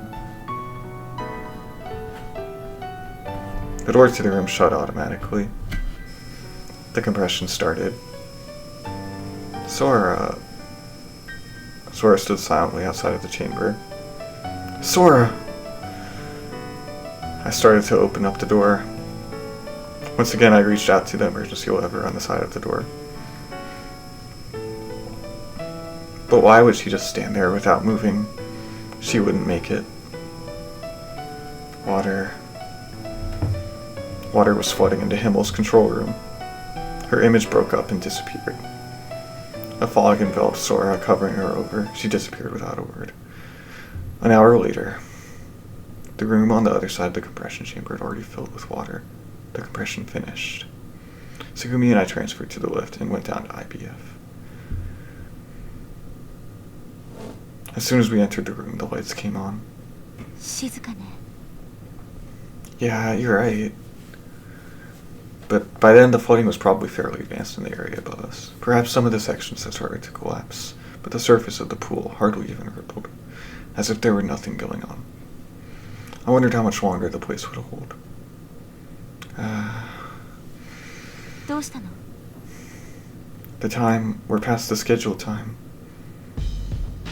The door to the room shut automatically. The compression started. Sora stood silently outside of the chamber. Sora! I started to open up the door. Once again, I reached out to the emergency lever on the side of the door. But why would she just stand there without moving? She wouldn't make it. Water was flooding into Himmel's control room. Her image broke up and disappeared. A fog enveloped Sora, covering her over. She disappeared without a word. An hour later, the room on the other side of the compression chamber had already filled with water. The compression finished. Tsugumi and I transferred to the lift and went down to IBF. As soon as we entered the room, the lights came on. 静かね。 Yeah, you're right. But by then, the flooding was probably fairly advanced in the area above us. Perhaps some of the sections had started to collapse, but the surface of the pool hardly even rippled, as if there were nothing going on. I wondered how much longer the place would hold. どうしたの？ The time, we're past the scheduled time.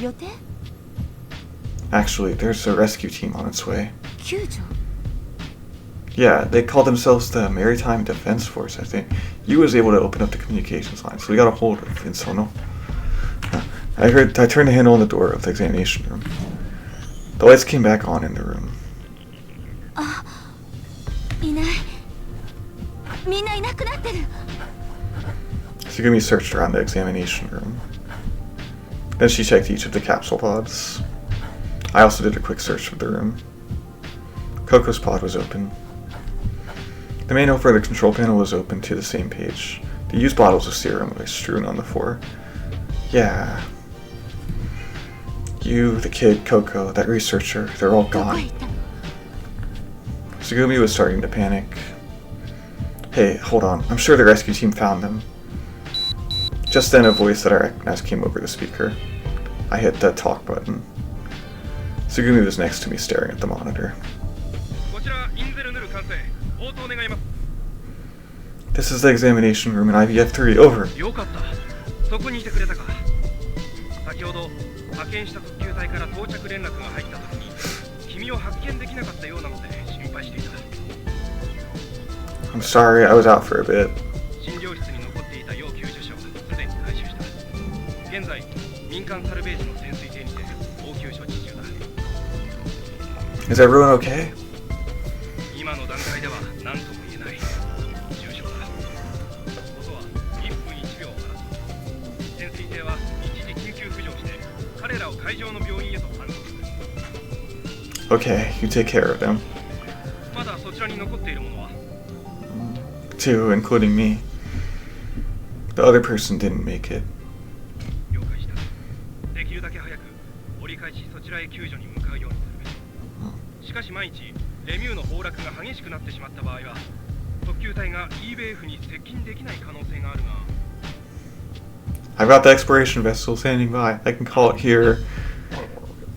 予定？ Actually, there's a rescue team on its way. 救助？ Yeah, they call themselves the Maritime Defense Force, I think. Yu was able to open up the communications line, so we got a hold of Insono. I turned the handle on the door of the examination room. The lights came back on in the room. いない。みんないなくなってる。 Tsugumi searched around the examination room. Then she checked each of the capsule pods. I also did a quick search of the room. Coco's pod was open. The manual for the control panel was open to the same page. The used bottles of serum were strewn on the floor. Yeah. You, the kid, Coco, that researcher, they're all どこへ gone. 行ったの？ Tsugumi was starting to panic. Hey, hold on. I'm sure the rescue team found them. Just then, a voice that I recognized came over the speaker. I hit the talk button. Tsugumi was next to me, staring at the monitor. こちらインゼルヌル管制応答願います This is the examination room in IVF3. Over. よかったそこにいてくれたか先ほど派遣した特急隊から到着連絡が入った時に君を発見できなかったようなので心配していた I'm sorry, I was out for a bit. 診療室に残っていた要救助者はすでに回収した現在民間サルベージの潜水艇にて応急処置中だ Is everyone okay? 今の段階では何とも言えない重傷だことは1分1秒を争う潜水艇は一時緊急浮上して彼らを海上の病院へと搬送する Okay, you take care of them. まだそちらに残っているものは Two, including me. The other person didn't make it. 了解したできるだけ早く折り返しそちらへ救助に向かうようにするしかし万一レミューの崩落が激しくなってしまった場合は特急隊が EBF に接近できない可能性があるが I've got the exploration vessel standing by. I can call it here.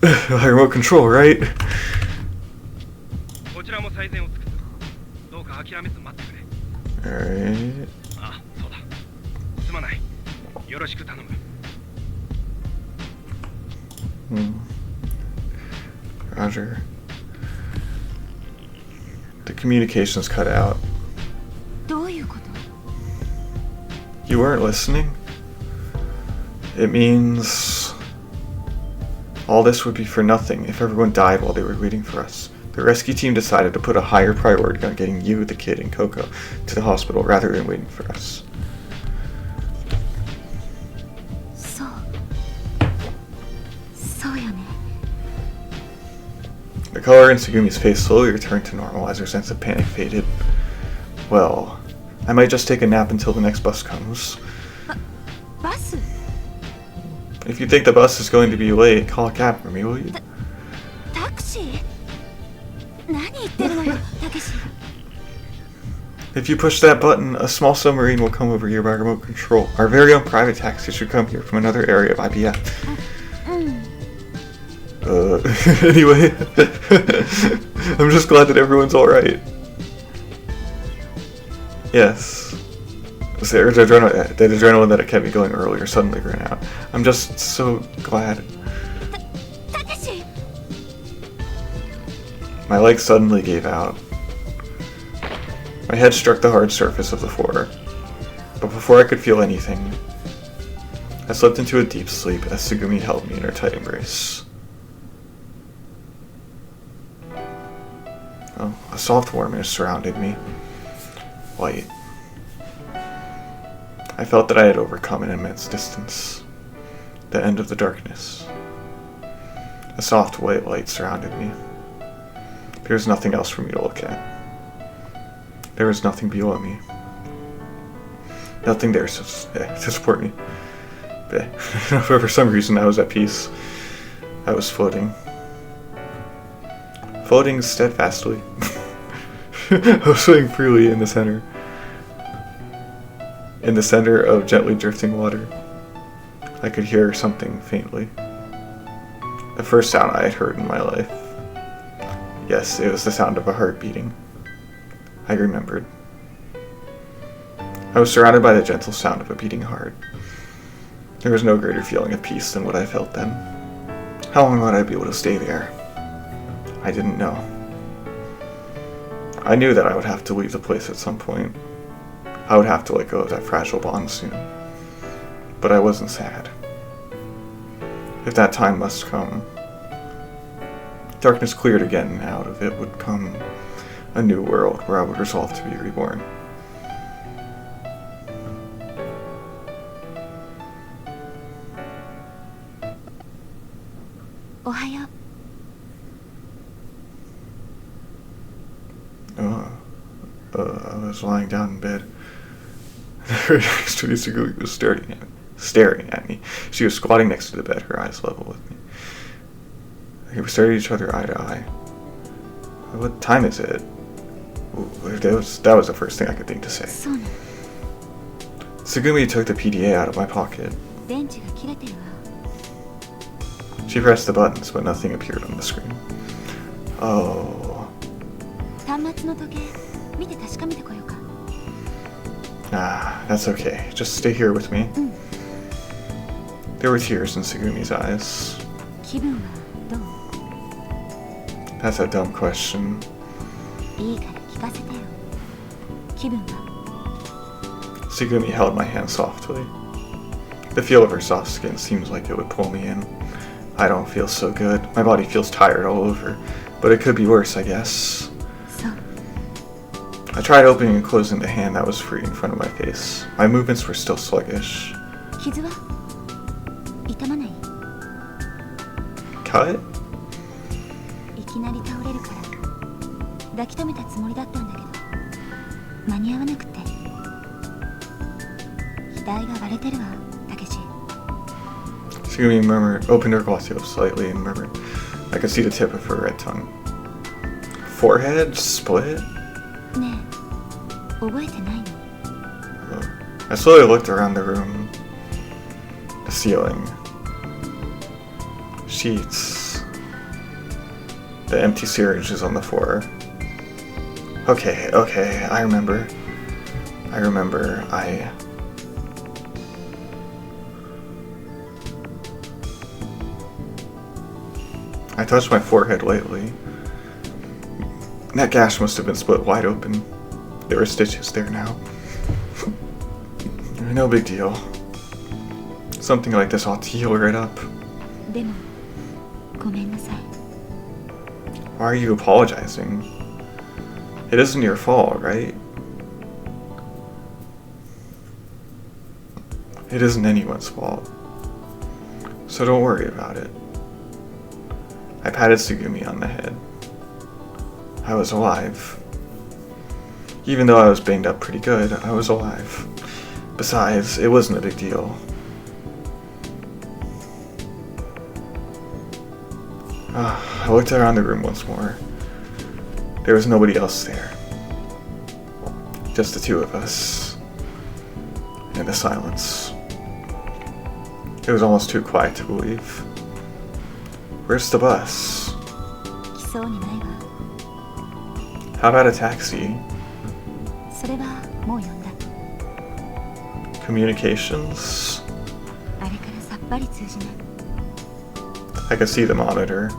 By remote control, right? こちらも最善を尽くすどうか諦めず待ってくれ Alright. あ、そうだすまないよろしく頼む Roger. The communications cut out. どういうこと？ You weren't listening? It means all this would be for nothing if everyone died while they were waiting for us. The rescue team decided to put a higher priority on getting you, the kid, and Coco to the hospital rather than waiting for us. そうよね。 The color in Tsugumi's face slowly returned to normal as her sense of panic faded. Well, I might just take a nap until the next bus comes. バス？ If you think the bus is going to be late, call a cab for me, will you? タクシー？何言ってるのよ、たけし。 If you push that button, a small submarine will come over here by remote control. Our very own private taxi should come here from another area of IBF. うん。 Anyway, I'm just glad that everyone's alright. Yes. The adrenaline that it kept me going earlier suddenly ran out. I'm just so glad. たけし。 My legs suddenly gave out. My head struck the hard surface of the floor. But before I could feel anything, I slipped into a deep sleep as Tsugumi held me in her tight embrace. Oh, a soft warmness surrounded me. Light. I felt that I had overcome an immense distance. The end of the darkness. A soft white light surrounded me. There was nothing else for me to look at. There was nothing below me. Nothing there to support me. For some reason I was at peace. I was floating. Floating steadfastly. I was swimming freely in the center. In the center of gently drifting water. I could hear something faintly. The first sound I had heard in my life. Yes, it was the sound of a heart beating. I remembered. I was surrounded by the gentle sound of a beating heart. There was no greater feeling of peace than what I felt then. How long would I be able to stay there? I didn't know. I knew that I would have to leave the place at some point. I would have to let go of that fragile bond soon. But I wasn't sad. If that time must come, darkness cleared again, and out of it would come a new world where I would resolve to be reborn. Ohayo. I was lying down in bed. Next to me, Tsugumi was staring at me. She was squatting next to the bed, her eyes level with me. We stared at each other eye to eye. What time is it? Ooh, that was the first thing I could think to say. Tsugumi took the PDA out of my pocket. She pressed the buttons, but nothing appeared on the screen. Oh. Nah, that's okay. Just stay here with me. There were tears in Tsugumi's eyes. That's a dumb question. Tsugumi held my hand softly. The feel of her soft skin seems like it would pull me in. I don't feel so good. My body feels tired all over. But it could be worse, I guess. I tried opening and closing the hand that was free in front of my face. My movements were still sluggish. Cut? Tsugumi murmured, opened her glossy lips slightly and murmured. I could see the tip of her red tongue. Forehead split? I slowly looked around the room. The ceiling. Sheets. The empty syringes on the floor. Okay, I remember. I touched my forehead lightly. That gash must have been split wide open. There were stitches there now. No big deal. Something like this ought to heal right up. Why are you apologizing? It isn't your fault, right? It isn't anyone's fault. So don't worry about it. I patted Tsugumi on the head. I was alive. Even though I was banged up pretty good, I was alive. Besides, it wasn't a big deal. I looked around the room once more. There was nobody else there. Just the two of us. And the silence. It was almost too quiet to believe. Where's the bus? How about a taxi? Communications? I could see the monitor.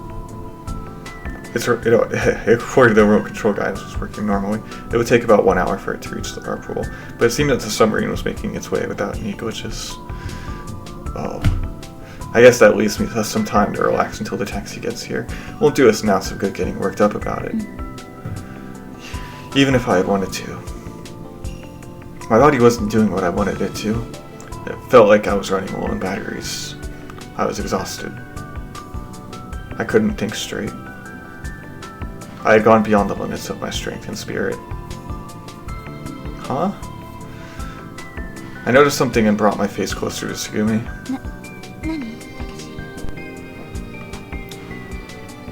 According to the remote control guidance, was working normally. It would take about 1 hour for it to reach the carpool, but it seemed that the submarine was making its way without any glitches. Oh. I guess that leaves me some time to relax until the taxi gets here. Won't do us an ounce of good getting worked up about it. Even if I had wanted to. My body wasn't doing what I wanted it to. It felt like I was running low on batteries. I was exhausted. I couldn't think straight. I had gone beyond the limits of my strength and spirit. Huh? I noticed something and brought my face closer to Tsugumi.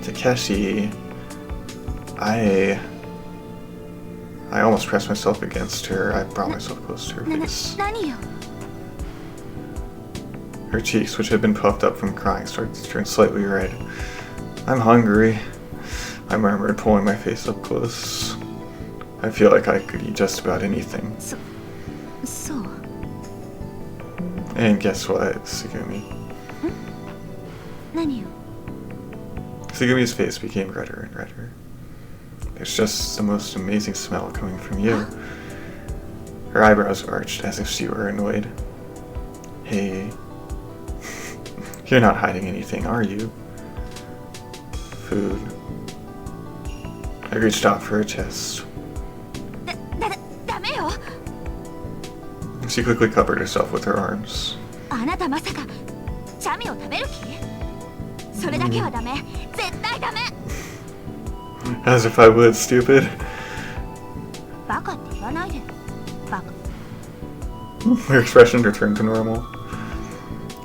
Takeshi, I almost pressed myself against her. I brought myself close to her face. Her cheeks, which had been puffed up from crying, started to turn slightly red. I'm hungry, I murmured, pulling my face up close. I feel like I could eat just about anything. And guess what, Tsugumi? Tsugumi's face became redder and redder. There's just the most amazing smell coming from you. Her eyebrows arched as if she were annoyed. Hey, you're not hiding anything, are you? Food. I reached out for her chest. She quickly covered herself with her arms. As if I would, stupid. Her expression returned to normal.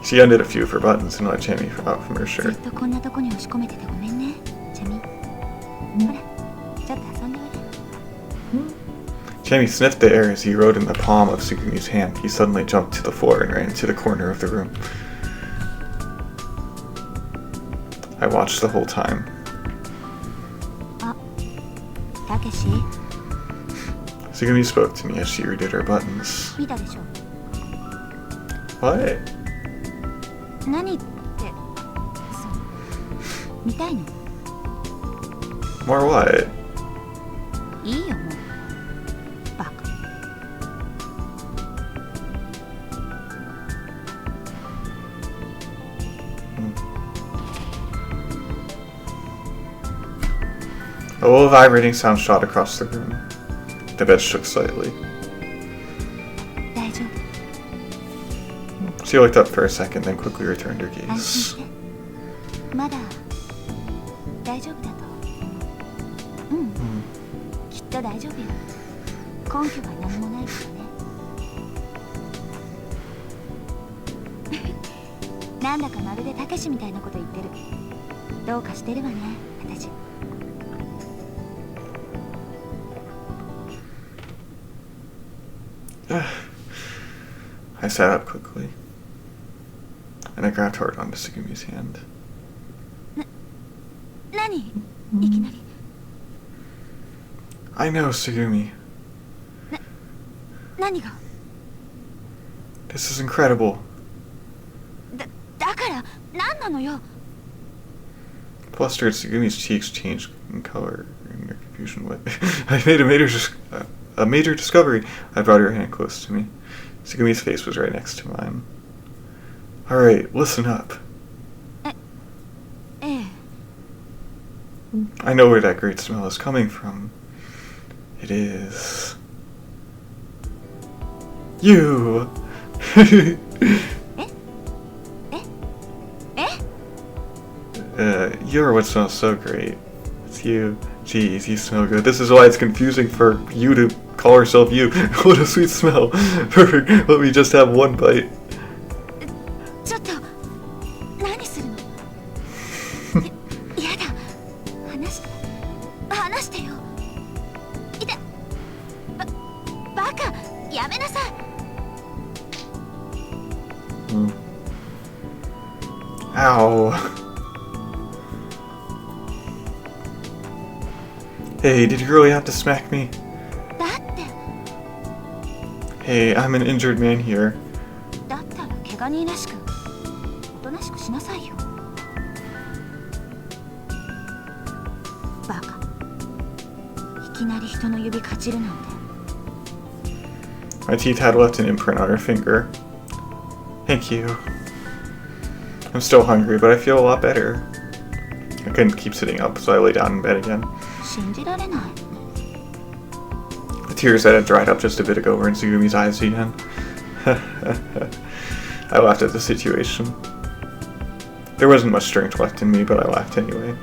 She undid a few of her buttons and let Jamie out from her ず shirt. っとこんなとこに押し込めててごめんねジャミ。ほらちょっと遊んでおいで。 Jamie sniffed the air as he rode in the palm of Tsugumi's hand. He suddenly jumped to the floor and ran into the corner of the room. I watched the whole time. あ、たけし Tsugumi spoke to me as she redid her buttons. 見たでしょ。 What? 何ってそう見たいの？ More what? いいよもうバカ。 A low vibrating sound shot across the room. The bed shook slightly. 大丈夫 She looked up for a second, then quickly returned her 安心 gaze. してまだ大丈夫だと思う。うん、きっと大丈夫よ。根拠は何もないからね。なんだかまるでたけしみたいなこと言ってる。どうかしてるわね私。 I sat up quickly, and I grabbed hard onto Tsugumi's hand. 何いきなり。 I know, Tsugumi. 何が This is incredible. だから何なのよ。 Flustered, Tsugumi's cheeks changed in color in their confusion. What? I made a major discovery. I brought her hand close to me. Tsugumi's face was right next to mine. Alright, listen up. ええ I know where that great smell is coming from. It is... You! You're what smells so great. It's you. Geez, you smell good. This is why it's confusing for you to call herself you. What a sweet smell. Perfect. Let me just have one bite. ちょっと何するの。やだ話してよ。いたバカやめなさい。 Ow. Hey, did you really have to smack me? だって Hey, I'm an injured man here. だったら怪我人らしくおとなしくしなさいよ。バカいきなり人の指かじるなんて。 My teeth had left an imprint on her finger. Thank you. I'm still hungry, but I feel a lot better. I couldn't keep sitting up, so I lay down in bed again. 信じられない。 The tears that had dried up just a bit ago were in Tsugumi's eyes again. I laughed at the situation. There wasn't much strength left in me, but I laughed anyway.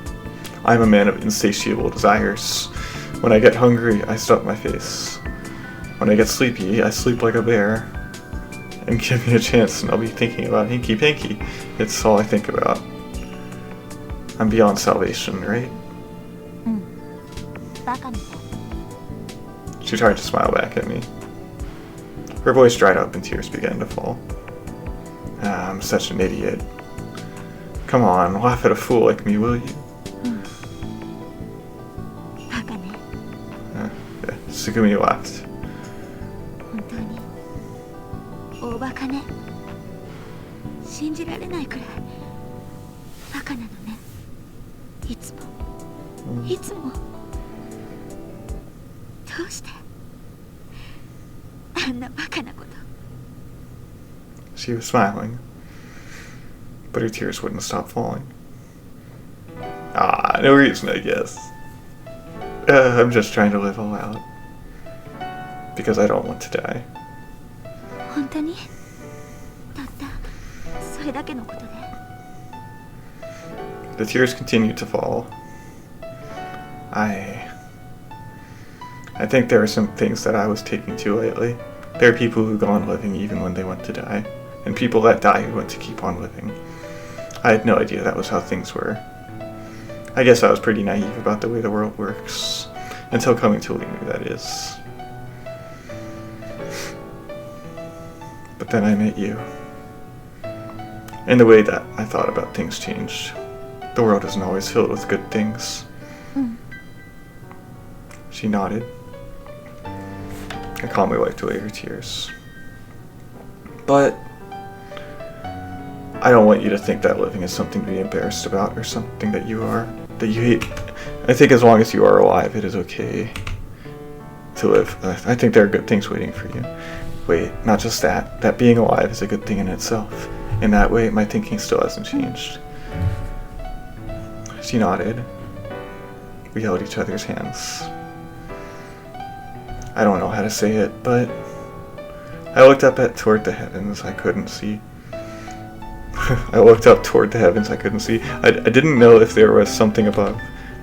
I'm a man of insatiable desires. When I get hungry, I stuff my face. When I get sleepy, I sleep like a bear. And give me a chance and I'll be thinking about Hinky Pinky. It's all I think about. I'm beyond salvation, right? バカみたい。 She tried to smile back at me. Her voice dried up and tears began to fall. Ah, I'm such an idiot. Come on, laugh at a fool like me, will you? バカね。 Tsugumi laughed. 本当に大バカね。信じられないくらいバカなのね。いつもいつも。どうしてあんなバカなこと。 She was smiling, but her tears wouldn't stop falling. Ah, no reason, I guess. I'm just trying to live all out. Because I don't want to die. 本当にたったそれだけのことで。 The tears continued to fall. I think there were some things that I was taking too lightly. There are people who go on living even when they want to die, and people that die who want to keep on living. I had no idea that was how things were. I guess I was pretty naive about the way the world works, until coming to LeMU, that is. But then I met you. And the way that I thought about things changed. The world isn't always filled with good things. She nodded. I calmly wiped away her tears. But I don't want you to think that living is something to be embarrassed about, or something that you hate. I think as long as you are alive, it is okay to live. I think there are good things waiting for you. Wait, not just that. That being alive is a good thing in itself. In that way, my thinking still hasn't changed. She nodded. We held each other's hands. I don't know how to say it, but I looked up toward the heavens I couldn't see. I looked up toward the heavens I couldn't see. I didn't know if there was something above.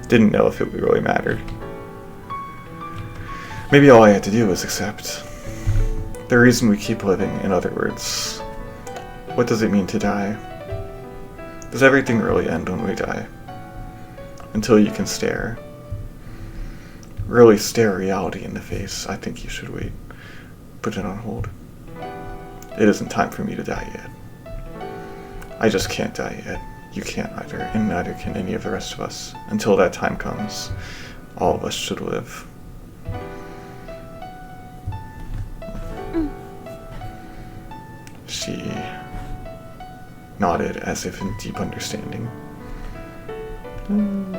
Didn't know if it really mattered. Maybe all I had to do was accept. The reason we keep living, in other words. What does it mean to die? Does everything really end when we die? Until you can stare. Really stare reality in the face, I think you should wait. Put it on hold. It isn't time for me to die yet. I just can't die yet. You can't either, and neither can any of the rest of us. Until that time comes, all of us should live. She nodded as if in deep understanding.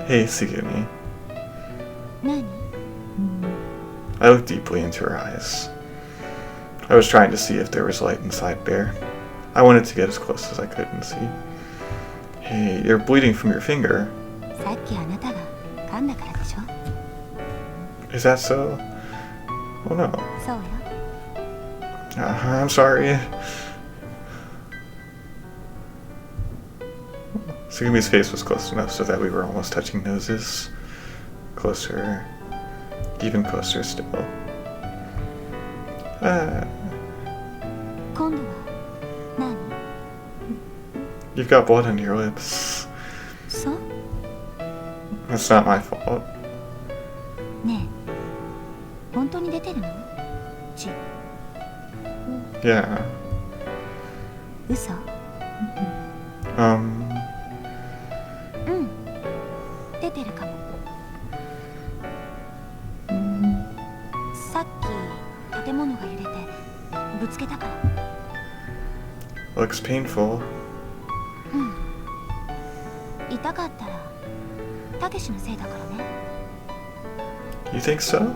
Hey, Tsugumi. I looked deeply into her eyes. I was trying to see if there was light inside there. I wanted to get as close as I could and see. Hey, you're bleeding from your finger. Is that so? Oh no. I'm sorry. Tsugumi's face was close enough so that we were almost touching noses. Closer. Even closer still. You've got blood on your lips. That's not my fault. Yeah. Looks painful. You think so?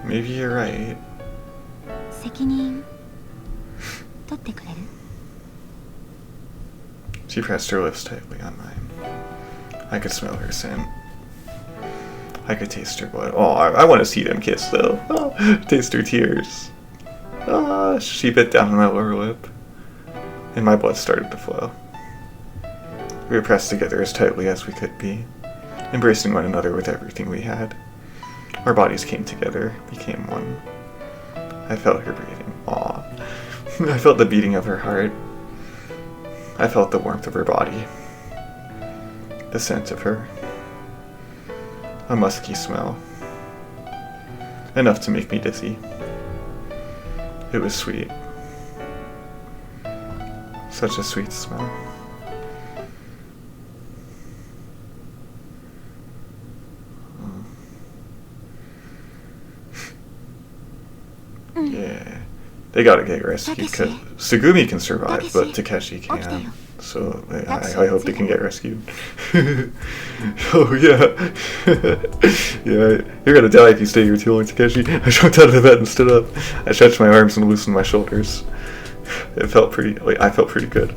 Maybe you're right. She pressed her lips tightly on mine. I could smell her scent. I could taste her blood. Oh, I want to see them kiss though. Oh, taste her tears. She bit down on my lower lip, and my blood started to flow. We were pressed together as tightly as we could be, embracing one another with everything we had. Our bodies came together, became one. I felt her breathing. Aw. I felt the beating of her heart. I felt the warmth of her body. The scent of her. A musky smell. Enough to make me dizzy. It was sweet. Such a sweet smell. Yeah. They gotta get rescued because Tsugumi can survive, but Takeshi can't. So I hope they can get rescued. Oh yeah. Yeah, you're gonna die if you stay here too long, Takeshi. I jumped out of the bed and stood up. I stretched my arms and loosened my shoulders. I felt pretty good.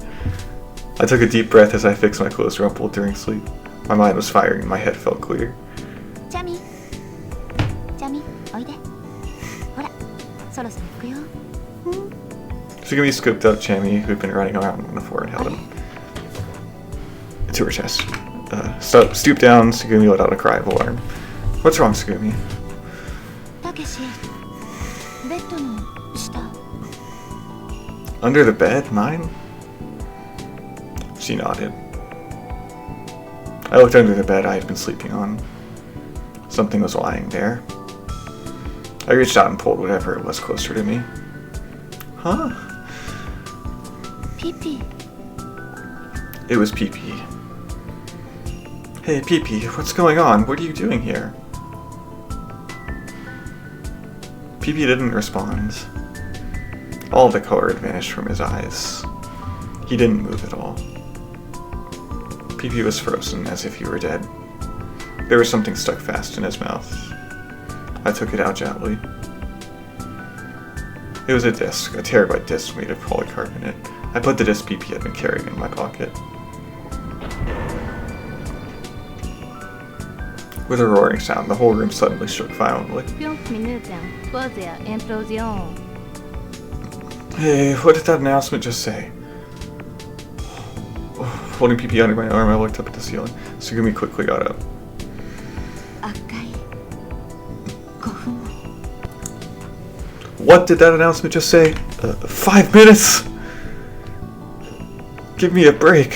I took a deep breath as I fixed my clothes rumpled during sleep. My mind was firing and my head felt clear. Tsugumi scooped up Chami, who'd been running around on the floor, and held him to her chest. Stooped down, Tsugumi let out a cry of alarm. What's wrong, Tsugumi? Under the bed? Mine? She nodded. I looked under the bed I had been sleeping on. Something was lying there. I reached out and pulled whatever it was closer to me. Huh? Pee-pee. It was Pee-pee. Hey, Pee-pee, what's going on? What are you doing here? Pee-pee didn't respond. All the color had vanished from his eyes. He didn't move at all. Pee-pee was frozen, as if he were dead. There was something stuck fast in his mouth. I took it out gently. It was a disc, a terabyte disc made of polycarbonate. I put the disc Pee-pee had been carrying in my pocket. With a roaring sound, the whole room suddenly shook violently. 5 minuten vor der Implosion. Hey, what did that announcement just say? Holding Pee-pee under my arm, I looked up at the ceiling. Tsugumi quickly got up. 赤い5分前。 What did that announcement just say? 5 minutes? Give me a break.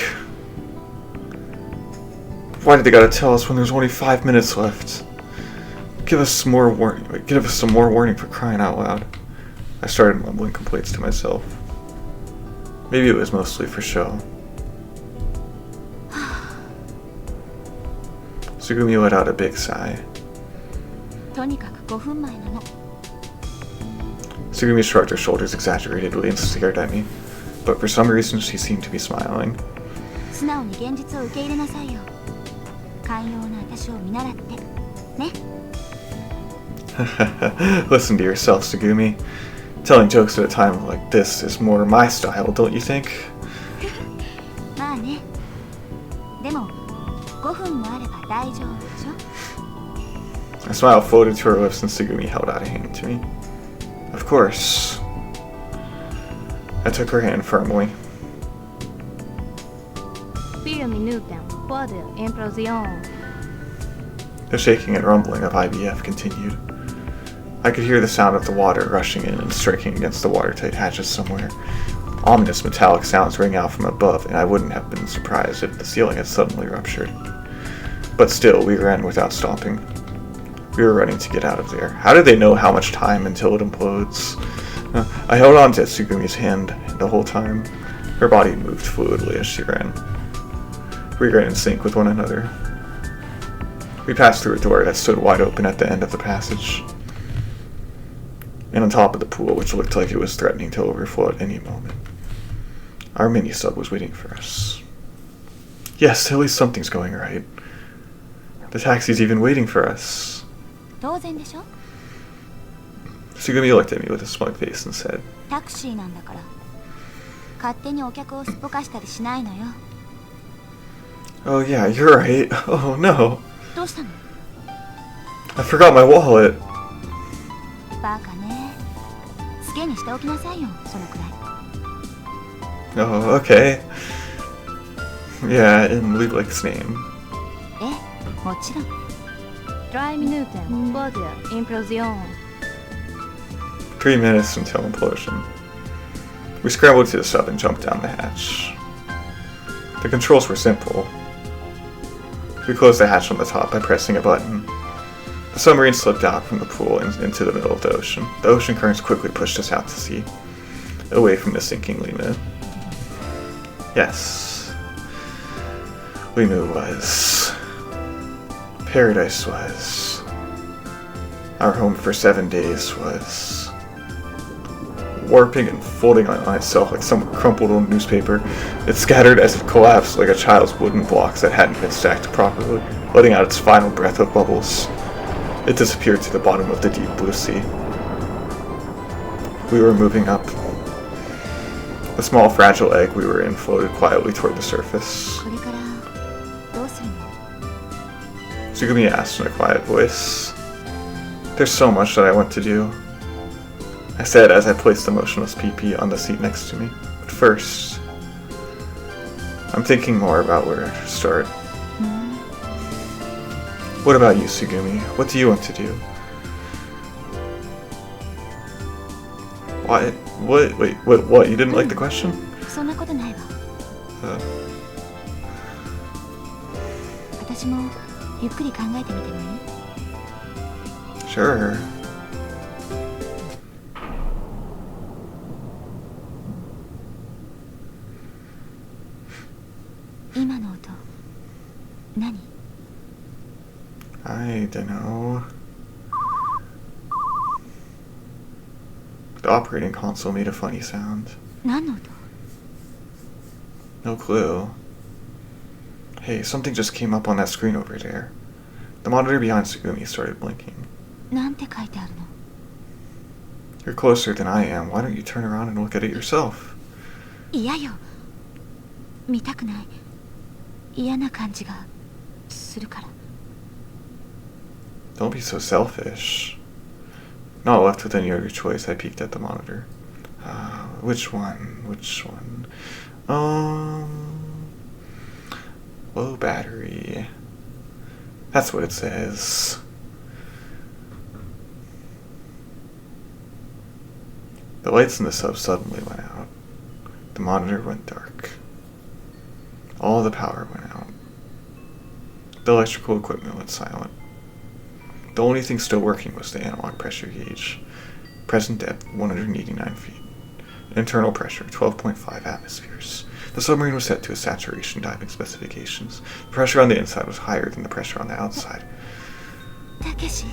Why did they gotta tell us when there's only 5 minutes left? Give us some more warning. Give us some more warning, for crying out loud. I started mumbling complaints to myself. Maybe it was mostly for show. Tsugumi let out a big sigh. とにかく5分前なの。 Tsugumi shrugged her shoulders exaggeratedly and stared at me, but for some reason she seemed to be smiling. 素直に現実を受け入れなさいよ。寛容な私を見習ってね。 Listen to yourself, Tsugumi. Telling jokes at a time like this is more my style, don't you think? まあね。でも5分もあれば大丈夫でしょ。 A smile floated to her lips and Tsugumi held out a hand to me. Of course. I took her hand firmly. 4 minuten vor der Implosion. The shaking and rumbling of IBF continued. I could hear the sound of the water rushing in and striking against the watertight hatches somewhere. Ominous metallic sounds rang out from above, and I wouldn't have been surprised if the ceiling had suddenly ruptured. But still, we ran without stopping. We were running to get out of there. How did they know how much time until it implodes? I held on to Tsugumi's hand the whole time. Her body moved fluidly as she ran. We ran in sync with one another. We passed through a door that stood wide open at the end of the passage, and on top of the pool, which looked like it was threatening to overflow at any moment. Our mini-sub was waiting for us. Yes, at least something's going right. The taxi's even waiting for us. 当然でしょ。 Tsugumi looked at me with a smug face and said, タクシーなんだから。勝手にお客をすっぽかしたりしないのよ。 Oh yeah, you're right. Oh no. どうしたの？ I forgot my wallet. バカね。好きにしておきなさいよ、そのくらい。 Oh, okay. Yeah, in Lieblig's name. ええ、もちろん。3 minuten vor der Implosion. 3 minutes until implosion. We scrambled to the sub and jumped down the hatch. The controls were simple. We closed the hatch on the top by pressing a button. The submarine slipped out from the pool and into the middle of the ocean. The ocean currents quickly pushed us out to sea, away from the sinking LeMU. Yes. LeMU was... Paradise was... Our home for 7 days was... warping and folding on itself like some crumpled old newspaper. It scattered as it collapsed like a child's wooden blocks that hadn't been stacked properly, letting out its final breath of bubbles. It disappeared to the bottom of the deep blue sea. We were moving up. The small fragile egg we were in floated quietly toward the surface. これからどうするの？ Tsugumi asked in a quiet voice. There's so much that I want to do, I said as I placed the motionless PP on the seat next to me. But first, I'm thinking more about where to start. What about you, Tsugumi? What do you want to do? What? What? Wait, what? You didn't like the question? そんなことないわ。 私もゆっくり考えてみてもいい？ Sure. 今の音、何？ I don't know. The operating console made a funny sound. 何の音？ No clue. Hey, something just came up on that screen over there. The monitor behind Tsugumi started blinking. なんて書いてあるの？ You're closer than I am. Why don't you turn around and look at it yourself? 嫌よ。見たくない。嫌な感じがするから。 Don't be so selfish. Not left with any other choice, I peeked at the monitor. Which one? Low battery. That's what it says. The lights in the sub suddenly went out. The monitor went dark. All the power went out. The electrical equipment went silent. The only thing still working was the analog pressure gauge. Present depth 189 feet. Internal pressure 12.5 atmospheres. The submarine was set to a saturation diving specifications. The pressure on the inside was higher than the pressure on the outside. Takeshi.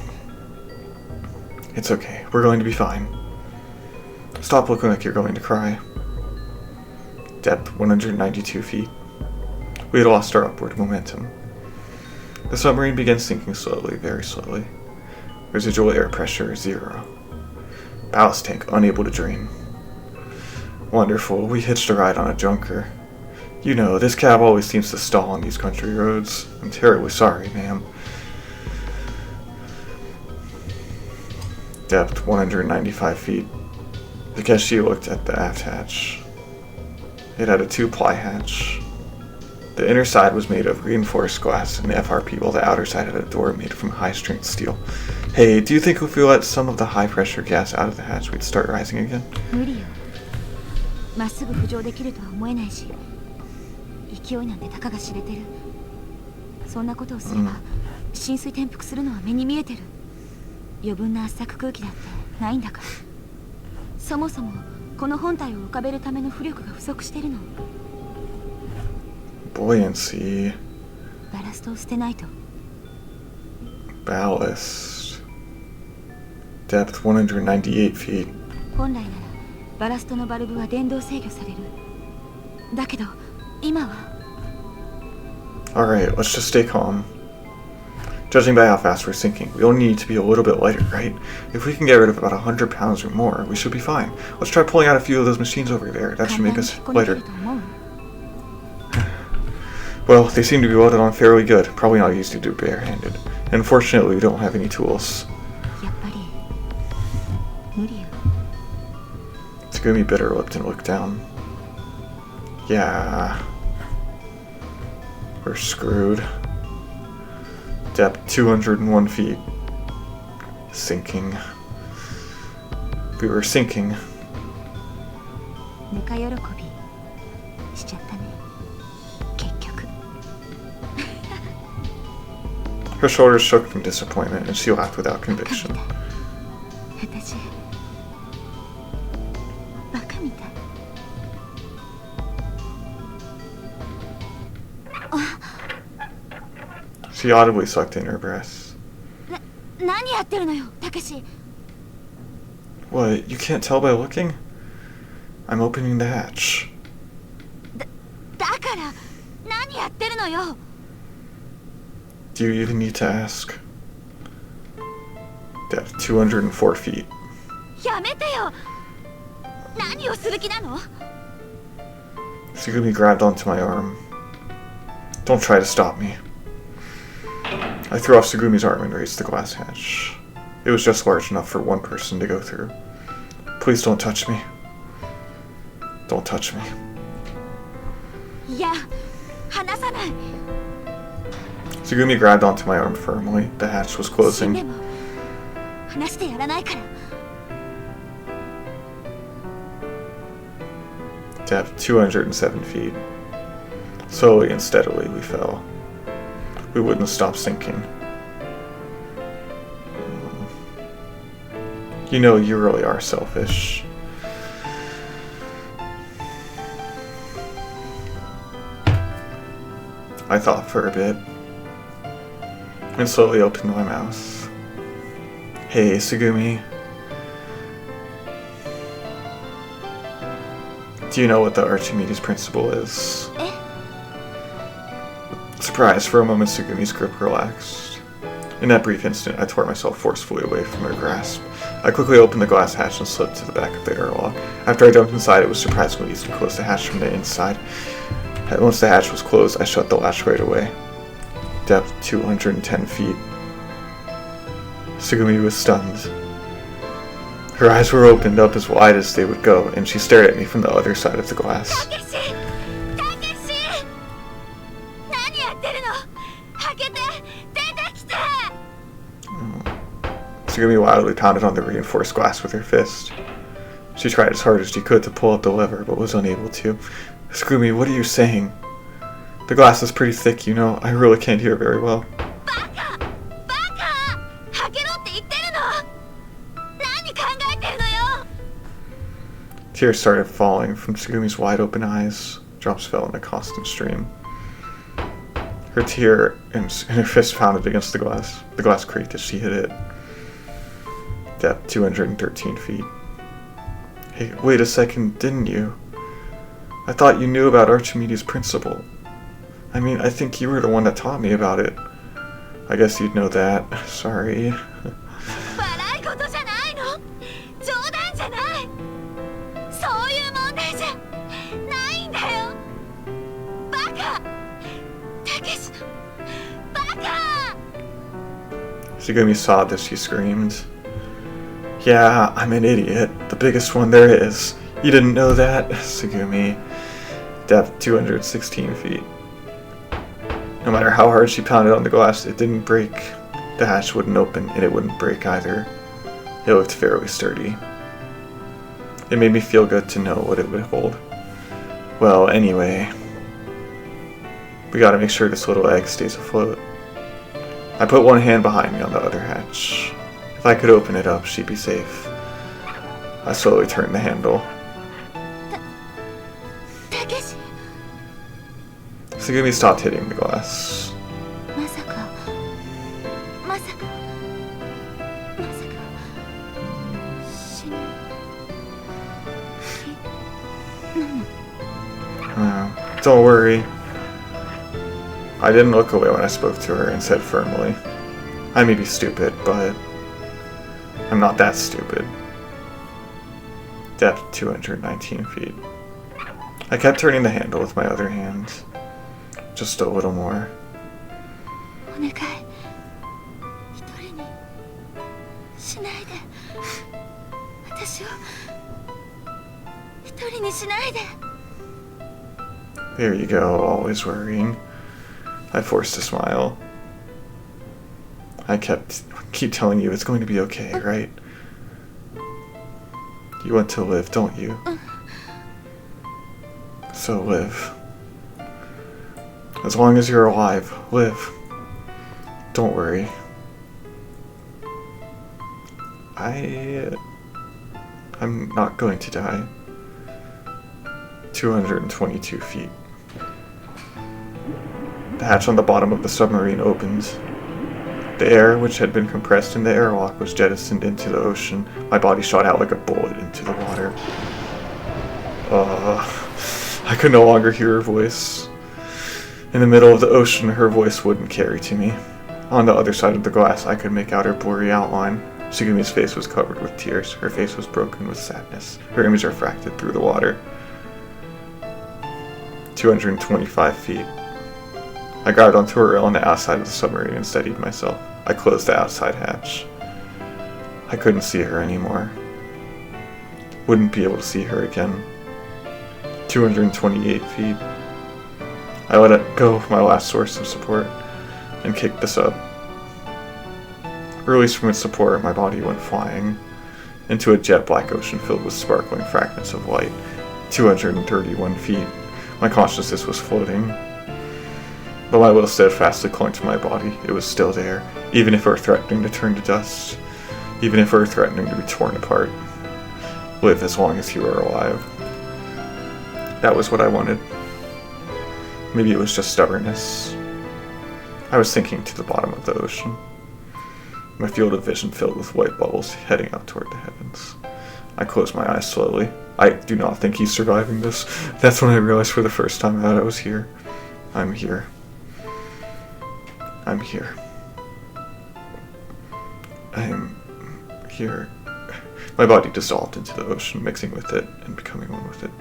It's okay. We're going to be fine. Stop looking like you're going to cry. Depth 192 feet. We had lost our upward momentum. The submarine began sinking slowly, very slowly. Residual air pressure 0. Ballast tank unable to drain. Wonderful, we hitched a ride on a junker. You know, this cab always seems to stall on these country roads. I'm terribly sorry, ma'am. Depth 195 feet. Takeshi looked at the aft hatch. It had a 2-ply hatch. The inner side was made of reinforced glass and FRP, while the outer side had a door made from high-strength steel. Hey, do you think if we let some of the high-pressure gas out of the hatch, we'd start rising again? 無理よ。まっすぐ浮上できるとは思えないし、勢いなんてたかが知れてる。そんなことをすれば、浸水転覆するのは目に見えてる。余分な圧搾空気だってないんだから。そもそもこの本体を浮かべるための浮力が不足してるの。 Buoyancy. バラストを捨てないと。 Ballast. Depth 198 feet. 本来ならバラストのバルブは電動制御される。だけど今は。 Alright, let's just stay calm. Judging by how fast we're sinking, we only need to be a little bit lighter, right? If we can get rid of about 100 pounds or more, we should be fine. Let's try pulling out a few of those machines over there. That should make us lighter. Well, they seem to be welded on fairly good. Probably not easy to do barehanded. And unfortunately, we don't have any tools. やっぱり無理よ。 Tsugumi bit her lip and looked down. Yeah. We're screwed. Depth 201 feet. Sinking. We were sinking. ぬか喜びしちゃったね。結局。 Her shoulders shook from disappointment, and she laughed without conviction. 私バカみたい。 She audibly sucked in her breath. 何やってるのよ、たけし。 What? You can't tell by looking? I'm opening the hatch. だから何やってるのよ。 Do you even need to ask? Depth 204 feet. やめてよ。何をする気なの？ Tsugumi grabbed onto my arm. Don't try to stop me. I threw off Tsugumi's arm and raised the glass hatch. It was just large enough for one person to go through. Please don't touch me. Don't touch me. いや、離さない。 Tsugumi grabbed onto my arm firmly. The hatch was 死んで closing. も離してやらないから。Depth 207 feet. Slowly and steadily we fell. We wouldn't stop sinking. You know, you really are selfish. I thought for a bit, and slowly opened my mouth. Hey, Tsugumi. Do you know what the Archimedes principle is? Surprised, for a moment Tsugumi's grip relaxed. In that brief instant, I tore myself forcefully away from her grasp. I quickly opened the glass hatch and slipped to the back of the airlock. After I jumped inside, it was surprisingly easy to close the hatch from the inside. Once the hatch was closed, I shut the latch right away. Depth 210 feet. Tsugumi was stunned. Her eyes were opened up as wide as they would go, and she stared at me from the other side of the glass. Takeshi! Takeshi! 何やってるの? 開けて! 出てきて! Tsugumi wildly pounded on the reinforced glass with her fist. She tried as hard as she could to pull up the lever, but was unable to. Tsugumi, what are you saying? The glass is pretty thick, you know. I really can't hear very well. Baka! Baka! 開けろって言ってるの! 何考えてるのよ! Tears started falling from Tsugumi's wide open eyes. Drops fell in a constant stream. Her tear and her fist pounded against the glass. The glass creaked as she hit it. Depth 213 feet. Hey, wait a second, didn't you? I thought you knew about Archimedes' principle. I mean, I think you were the one that taught me about it. I guess you'd know that. Sorry. 笑い事じゃないの? 冗談じゃない! そういう問題じゃないんだよ! バカ! たけしのバカ! Tsugumi sobbed as she screamed. Yeah, I'm an idiot. The biggest one there is. You didn't know that? Tsugumi. Depth 216 feet. No matter how hard she pounded on the glass, it didn't break. The hatch wouldn't open, and it wouldn't break either. It looked fairly sturdy. It made me feel good to know what it would hold. Well, anyway, we gotta make sure this little egg stays afloat. I put one hand behind me on the other hatch. If I could open it up, she'd be safe. I slowly turned the handle. Takeshi! Tsugumi stopped hitting the glass. まさか死ぬ気なの? Don't worry. I didn't look away when I spoke to her and said firmly, I may be stupid, but I'm not that stupid. Depth 219 feet. I kept turning the handle with my other hand. Just a little more. お願い、一人にしないで。私を一人にしないで。 There you go, always worrying. I forced a smile. I keep telling you it's going to be okay, right? You want to live, don't you? So live. As long as you're alive, live. Don't worry. I'm not going to die. 222 feet. The hatch on the bottom of the submarine opened. The air, which had been compressed in the airlock, was jettisoned into the ocean. My body shot out like a bullet into the water. I could no longer hear her voice. In the middle of the ocean, her voice wouldn't carry to me. On the other side of the glass, I could make out her blurry outline. Tsugumi's face was covered with tears. Her face was broken with sadness. Her image refracted through the water. 225 feet. I grabbed onto her rail on the outside of the submarine and steadied myself. I closed the outside hatch. I couldn't see her anymore. Wouldn't be able to see her again. 228 feet. I let go of my last source of support and kicked the sub. Released from its support, my body went flying into a jet black ocean filled with sparkling fragments of light. 231 feet. My consciousness was floating. But my will steadfastly clung to my body. It was still there, even if it were threatening to turn to dust. Even if it were threatening to be torn apart. Live as long as you were alive. That was what I wanted. Maybe it was just stubbornness. I was sinking to the bottom of the ocean. My field of vision filled with white bubbles heading up toward the heavens. I closed my eyes slowly. I do not think he's surviving this. That's when I realized for the first time that I was here. I'm here. I'm here. I'm here. My body dissolved into the ocean, mixing with it and becoming one with it.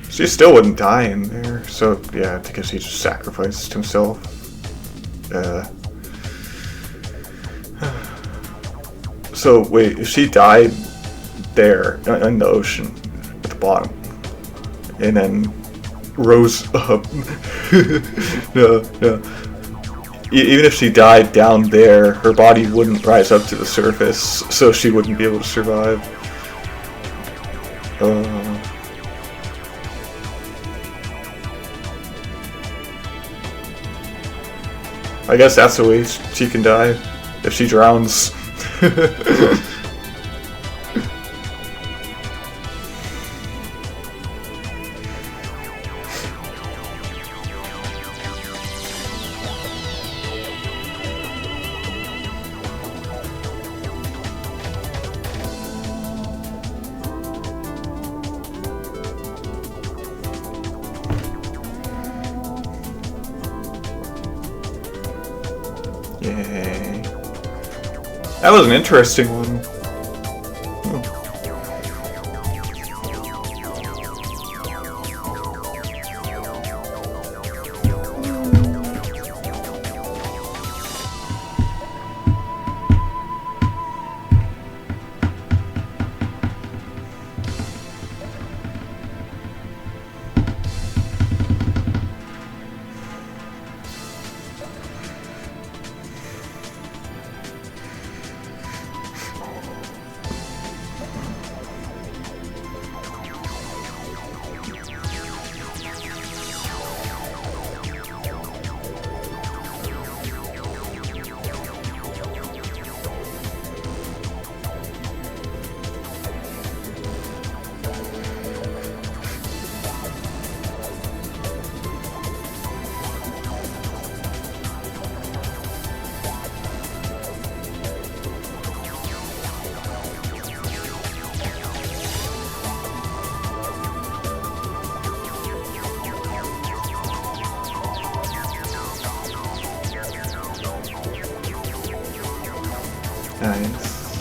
She still wouldn't die in there, so yeah, I guess he just sacrificed himself. So wait, if she died there in the ocean at the bottom, and then rose up, no. Even if she died down there, her body wouldn't rise up to the surface, so she wouldn't be able to survive. I guess that's the way she can die, if she drowns. Yay. That was an interesting one. Nice.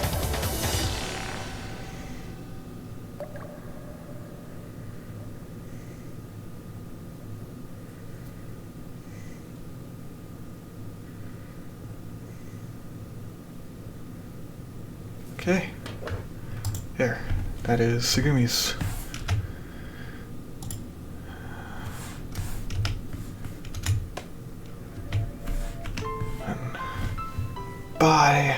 Okay. There. That is Tsugumi's. Bye.